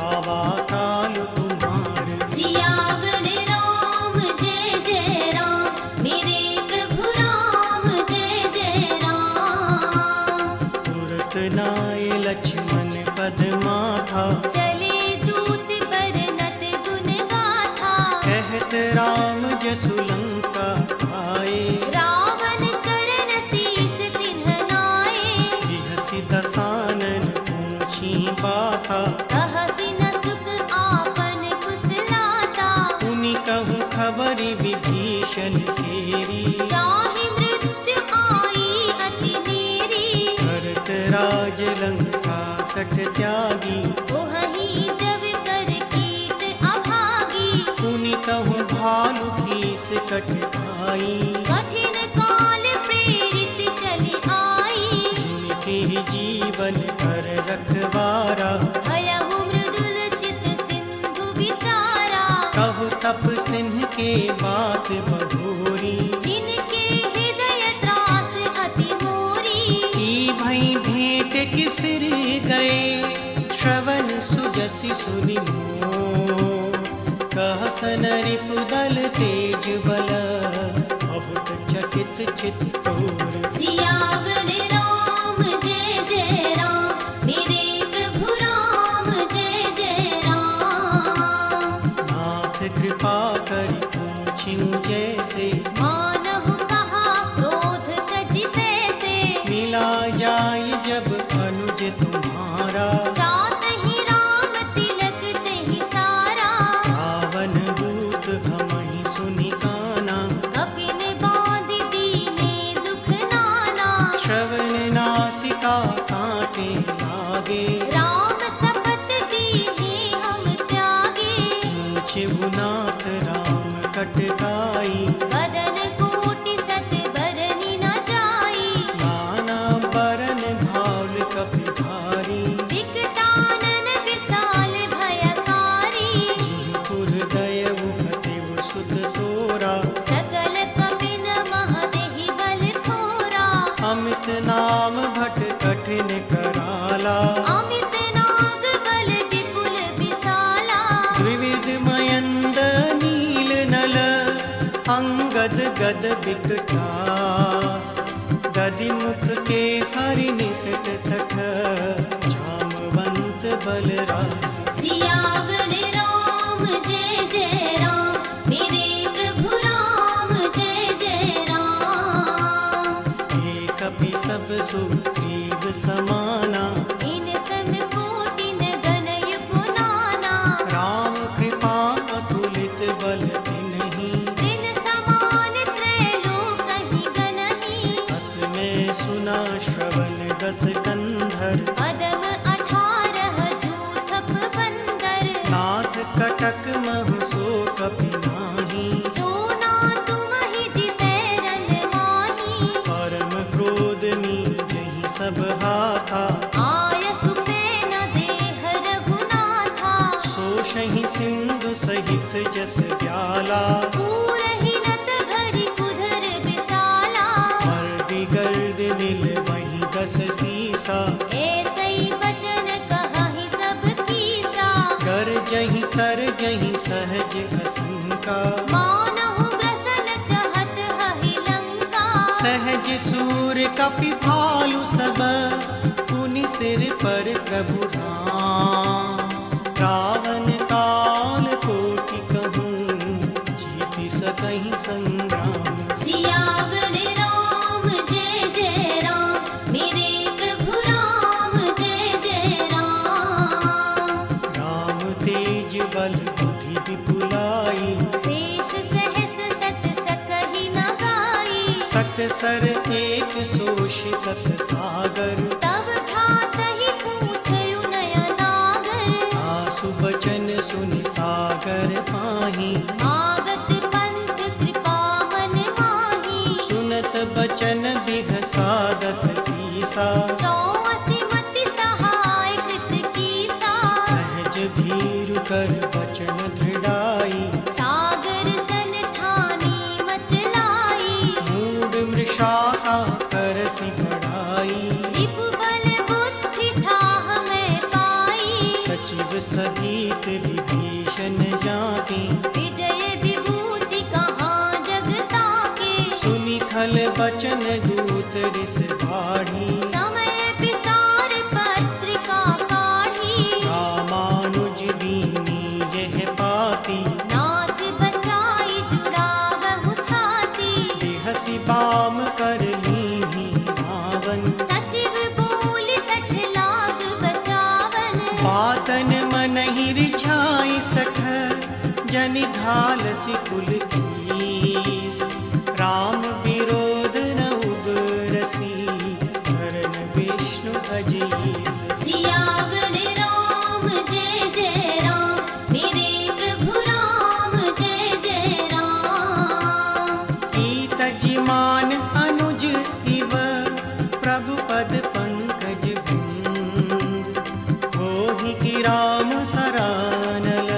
आवा काल तुम्हार। सियावर राम जय जय राम, मेरे प्रभु राम जय जय राम। तुरत नाय लक्ष्मण पद माथा, चले दूत बरनत गुण गाथा। कहत राम जसु लंका आए। रावण चरण शीस तिन्ह नाए। बिहसि दसानन पूछी बाथा, कहसि न सुख आपन कुशलाता। पुनि कहूँ खबरि विभीषण तेरी। चाहि मृत्यु आई अति नेरी। भरत राज लंका सठ त्यागी, ओहहि जब कर कीट अभागी। पुनि कहूँ भालु कठिनाई, कठिन काल प्रेरित चली आई। जिनके जीवन कर रखवारा, भयहु मृदुल चित सिंधु बिचारा। कहु तप सिंह के बात बहोरी, जिनके हृदय त्रास अति मोरी। की भई भेंट कि फिर गए, श्रवण सुजसि सुनि मोर। कहसन रिपुदल तेज बल, बहुत चकित चित्तोर। सियावर राम जय जय राम, मेरे प्रभु राम जय जय राम। नाथ कृपा करि पूछिउ जैसे, मानहु कहा क्रोध तजि तैसे। मिला जाय जब अनुज तुम्हारा, जातहि राम तिलक तेहि सारा। रावण दूत हमहि सुनि काना, कपिन बाँधि दीने दुख नाना। श्रवण नासिका कांटे लागे, राम शपथ दीने हम त्यागे। पूछिउ नाथ राम कटकाई, बदन कोटि सत बरनि न जाई। नाना बरन भाल कपिधारी। विकटानन विशाल भयकारी। जिनपुर दयउ कतिउ सुत तोरा, सकल कपिन महदेहि बल थोरा। अमित नाम भट कठिन कराला, अमित नाग बल विपुल विशाला। द्विविध मयंद नील नल, अंगद गद विकटास। गदि मुख के हरि निसट सठ, जामवंत बलरास। सियावर राम जय जय राम, मेरे प्रभु राम जय जय राम। हे कपि सब सुग्रीव समाना, इन सम कोटि न गनय पुनाना। राम कृपा अतुलित बल तिन्हि, दिन समान त्रैलोकहि गनहि। अस में सुना श्रवण दस कंधर। पदम 18 जूथप बंदर। नाथ कटक महु सो कपि नाही, जो ना तुमहि जितै रन माही। परम क्रोध नीजहि सब हाथा। आयसु पेन देह रघुनाथा। सोषहि सिंधु सहित जस जाला, पूरहि नत भरि कुधर विशाला। मर्दि गर्द नील वही दस सीसा। ऐसै वचन कहहि सब कीसा। कर जहि तर जहि सहज असंका, मानहु ग्रसन चहत हहि लंका। सहज सूर कपि भालु सब, पुनि सिर पर प्रभु राम। रावण काल कोटि कहूँ, जीति सकहि संग्राम। सियावर राम जय जय राम, मेरे प्रभु राम जय जय राम। राम तेज बल बुद्धि विपुलाई, शेष सहस सत सकहि न गाई। सत सर एक सोष सत सागर। तब भ्रातहि पूछयु नयनागर। आसु बचन सुनि सागर पाहि, आगत पंथ कृपा मन माही। सुनत बचन बिहसा दस सीसा। 180 मति सहाय कृत कीसा। सहज भीरु कर बचन दृढ़ाई, सागर सन ठानी मचलाई। मूढ़ मृषा करसि बढ़ाई। रिपु बल बुद्धि थाह मैं पाई। सचिव सहित विभीषण जाके, विजय विभूति कहाँ जग ताके। सुनि खल बचन दूत रिस बाढ़ी। समय विचार पत्रिका काढ़ी। रामानुज दीनी यह पाती, नाथ बचाई जुड़ावहु छाती। बिहसि बाम कर लीन्ही रावण। सचिव बोलि 60 लाख बचावन। बातन मनहि रिझाई सठ, जनि घालसि कुल कीस। राम विरोध न उबरसी, शरण विष्णु अजीस। सियावर राम जय जय राम, मेरे प्रभु राम जय जय राम। पंकजमान अनुज इव प्रभु पद पंकज बिंद होहि की राम सरानल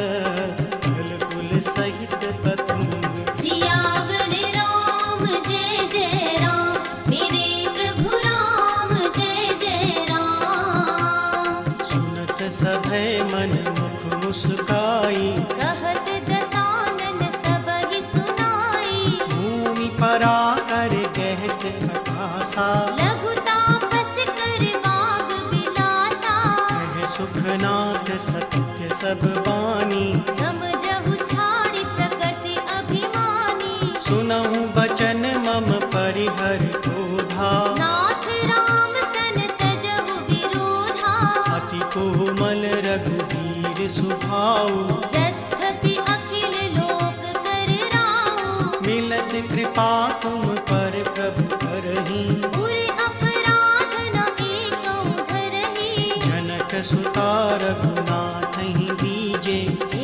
कुल सहित पतंग। सियावर राम जय जय राम मेरे प्रभु राम जय जय राम। सुनत सभय मन मुख मुस्काई कहत दसानन सबहि सुनाई। भूमि परा कर गहत अठासा लघु तापस कर बाग बिलासा। कह सुखनाथ सत्य सब बानी समझहु छाड़ि प्रकृति अभिमानी। सुनहु बचन मम परिहर क्रोधा नाथ राम सन तजहु विरोधा। अति कोमल रघुवीर सुभाऊ यद्यपि अखिल लोक कर राऊ। मिलत कृपा तुम पर प्रभु करही उर अपराध न एकहु धरहि। जनक सुता रघुनाथ ही दीजे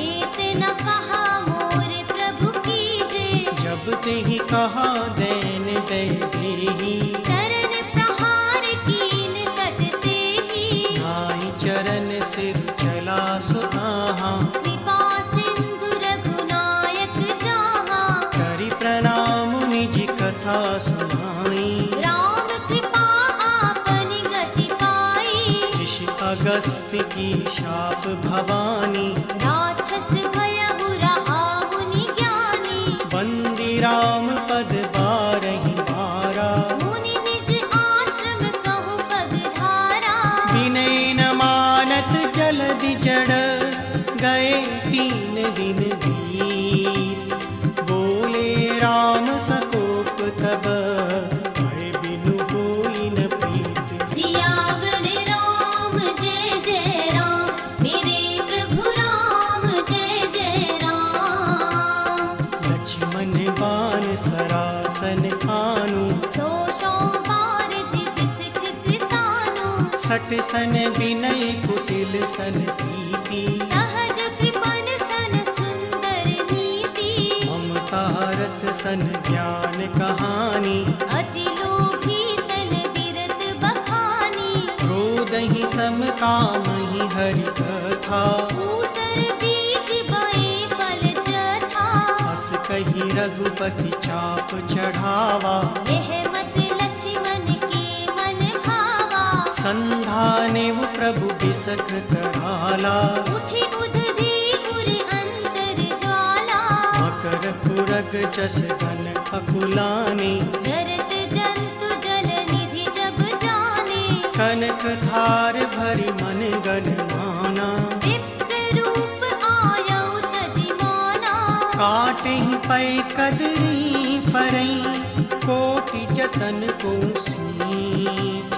एत न कहा मोर प्रभु कीजे। जब ते ही कहा देन दे देही चरण प्रहार कीन सटते ही। नाई चरण सिर चला सुताहा कृपा सिंधु रघुनायक जाहा। करि प्रणाम निज कथा सुनाई राम कृपा आपनि गति पाई। ऋषि अगस्त्य की शाप भवानी राक्षस भयहु रहाहु निज्ञानी। बंदी राम पद बारहि बारा मुनि निज आश्रम कहु पगधारा। विनय न मानत जलदि जड़ गए 3 दिन बीत। बोले राम सकोप तब भय बिनु होई न प्रीत। सियावर राम जय जय राम मेरे प्रभु राम जय जय राम। लक्ष्मण बाण सरासन खानु सो बारिधि विसकृत सानु। सट सन विनय कुटिल सन प्रीति। सहज कृपन सन सुंदर नीति। ममता रथ सन ज्ञान कहानी अति लोभी सन विरत बखानी। क्रोध ही सम काम ही हरि कथा। ऊसर बीज बए फल जथा। हस कही रघुपति चाप चढ़ावा यह मत लक्ष्मण के मन भावा। संधाने वो प्रभु बिसख कराला। उठि उधि उर अंतर ज्वाला। मकर पुरग जस धन अकुलाने जरत जंतु जल निधि जब जाने। कनक धार भरी मन गन माना। विप्र रूप आयउ तजि माना। काटे ही पै कदरी फरई कोटि जतन को सींच।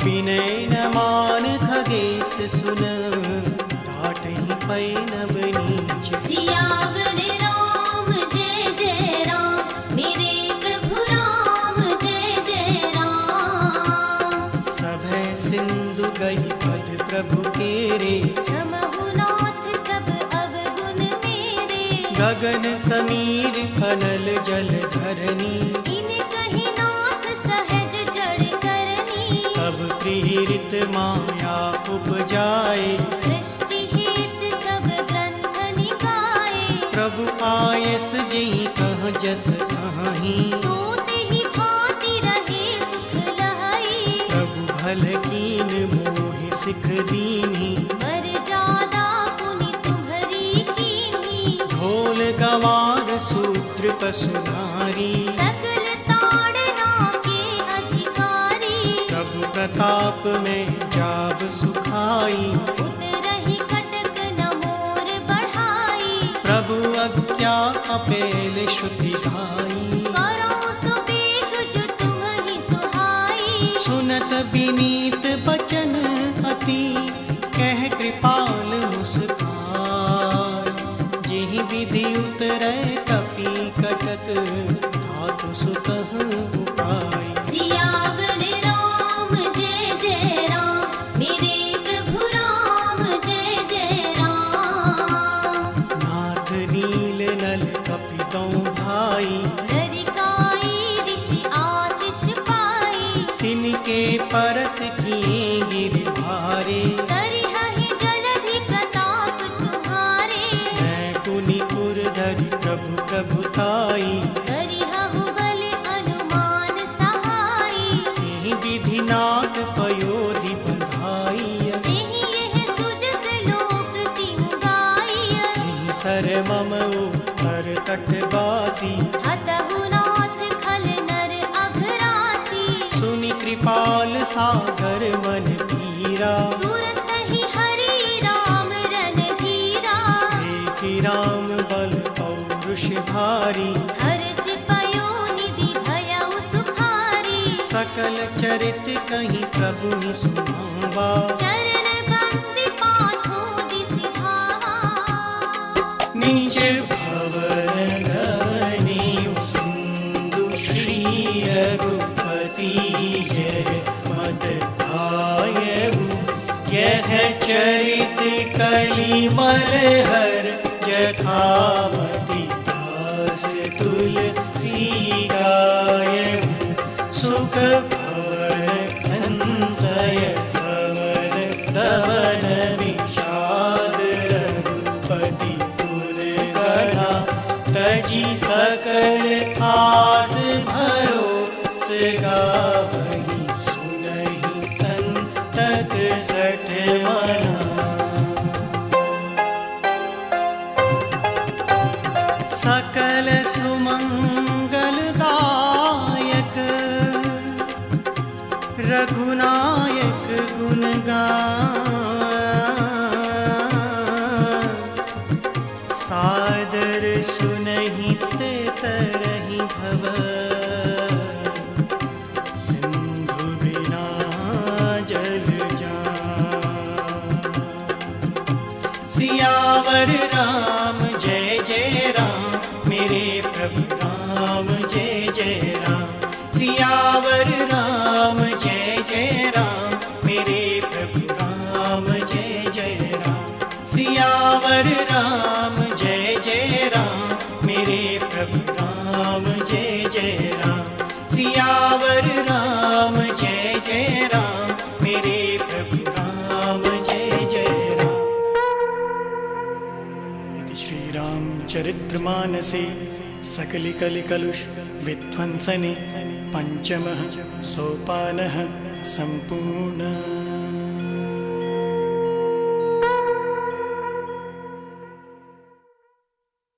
विनय न मान खगेश सुन डांट ही पै नब नीच। सियावर राम जय जय राम मेरे प्रभु राम जय जय राम। सभय सिंधु गई पद प्रभु केरे क्षमहु नाथ सब अवगुण मेरे। गगन समीर फनल जल धरनी इन कहि नाथ सहज जड़ करनी। तब प्रेरित माया उपजाए सृष्टि हेत सब ग्रंथ निकाये। प्रभु आयस जेहि कह जस कहीं। सोते ही भांति रहे सुख लहई। प्रभु भल कीन मोहि सिख दीनी। बर जादा पुनि तुम्हरी कीन्ही। ढोल गवार सूत्र पशु नारी सकल ताड़ना के अधिकारी। प्रभु प्रताप में जाब सुखाई। उतरहि कटक न मोर बढ़ाई। प्रभु अज्ञा अपेल श्रुति गाई। करो सुबेग जो तुम्हि सुहाई। सुनत विनीत बचन अति कह कृपाल मुस्कान। जेहि विधि उतरै कपि कटक धातु सुतह उपाय। सियावर राम जय जय राम मेरे प्रभु राम जय जय राम। नाथ नील नल कपि तौ भाई दरिकाई दासी। हतहु नाथ खल नर अघरासी। सुनि कृपाल सागर मन पीरा। तुरत ही हरि राम रणधीरा। देखि राम बल पौरुष भारी। हर्ष पयोनिधि भयउ सुखारी। सकल चरित कहीं प्रभु सुनावा। चरण बंदी पाँचों दिस धावा। नीच भवन गवनीयु सिंधु श्री रघुपति यह मत आयहु। यह चरित कलिमल हर जथामति दास तुलसी गायहु। सुख भवन संशय समर दवन विषाद रघुपति पुर गढ़ा। तजी सकल आस भरोस गावहि। सुनहि संतत सठ मना। सकल सुमंगलदायक रघुनायक गुण गान। सादर सुनहि ते तरहि भव। सिंधु बिना जल जान। सियावर राम जय जय राम। मेरे प्रभु राम जय जय राम। सियावर राम जय जय राम। मेरे प्रभु राम जय जय राम। सियावर राम जय जय राम। मेरे प्रभु राम जय जय राम। सियावर राम जय जय राम। मेरे प्रभु राम जय जय राम। इति श्री रामचरितमानसे सकलिकलिकलुष विध्वंसने पंचमः सोपानः संपूर्णः।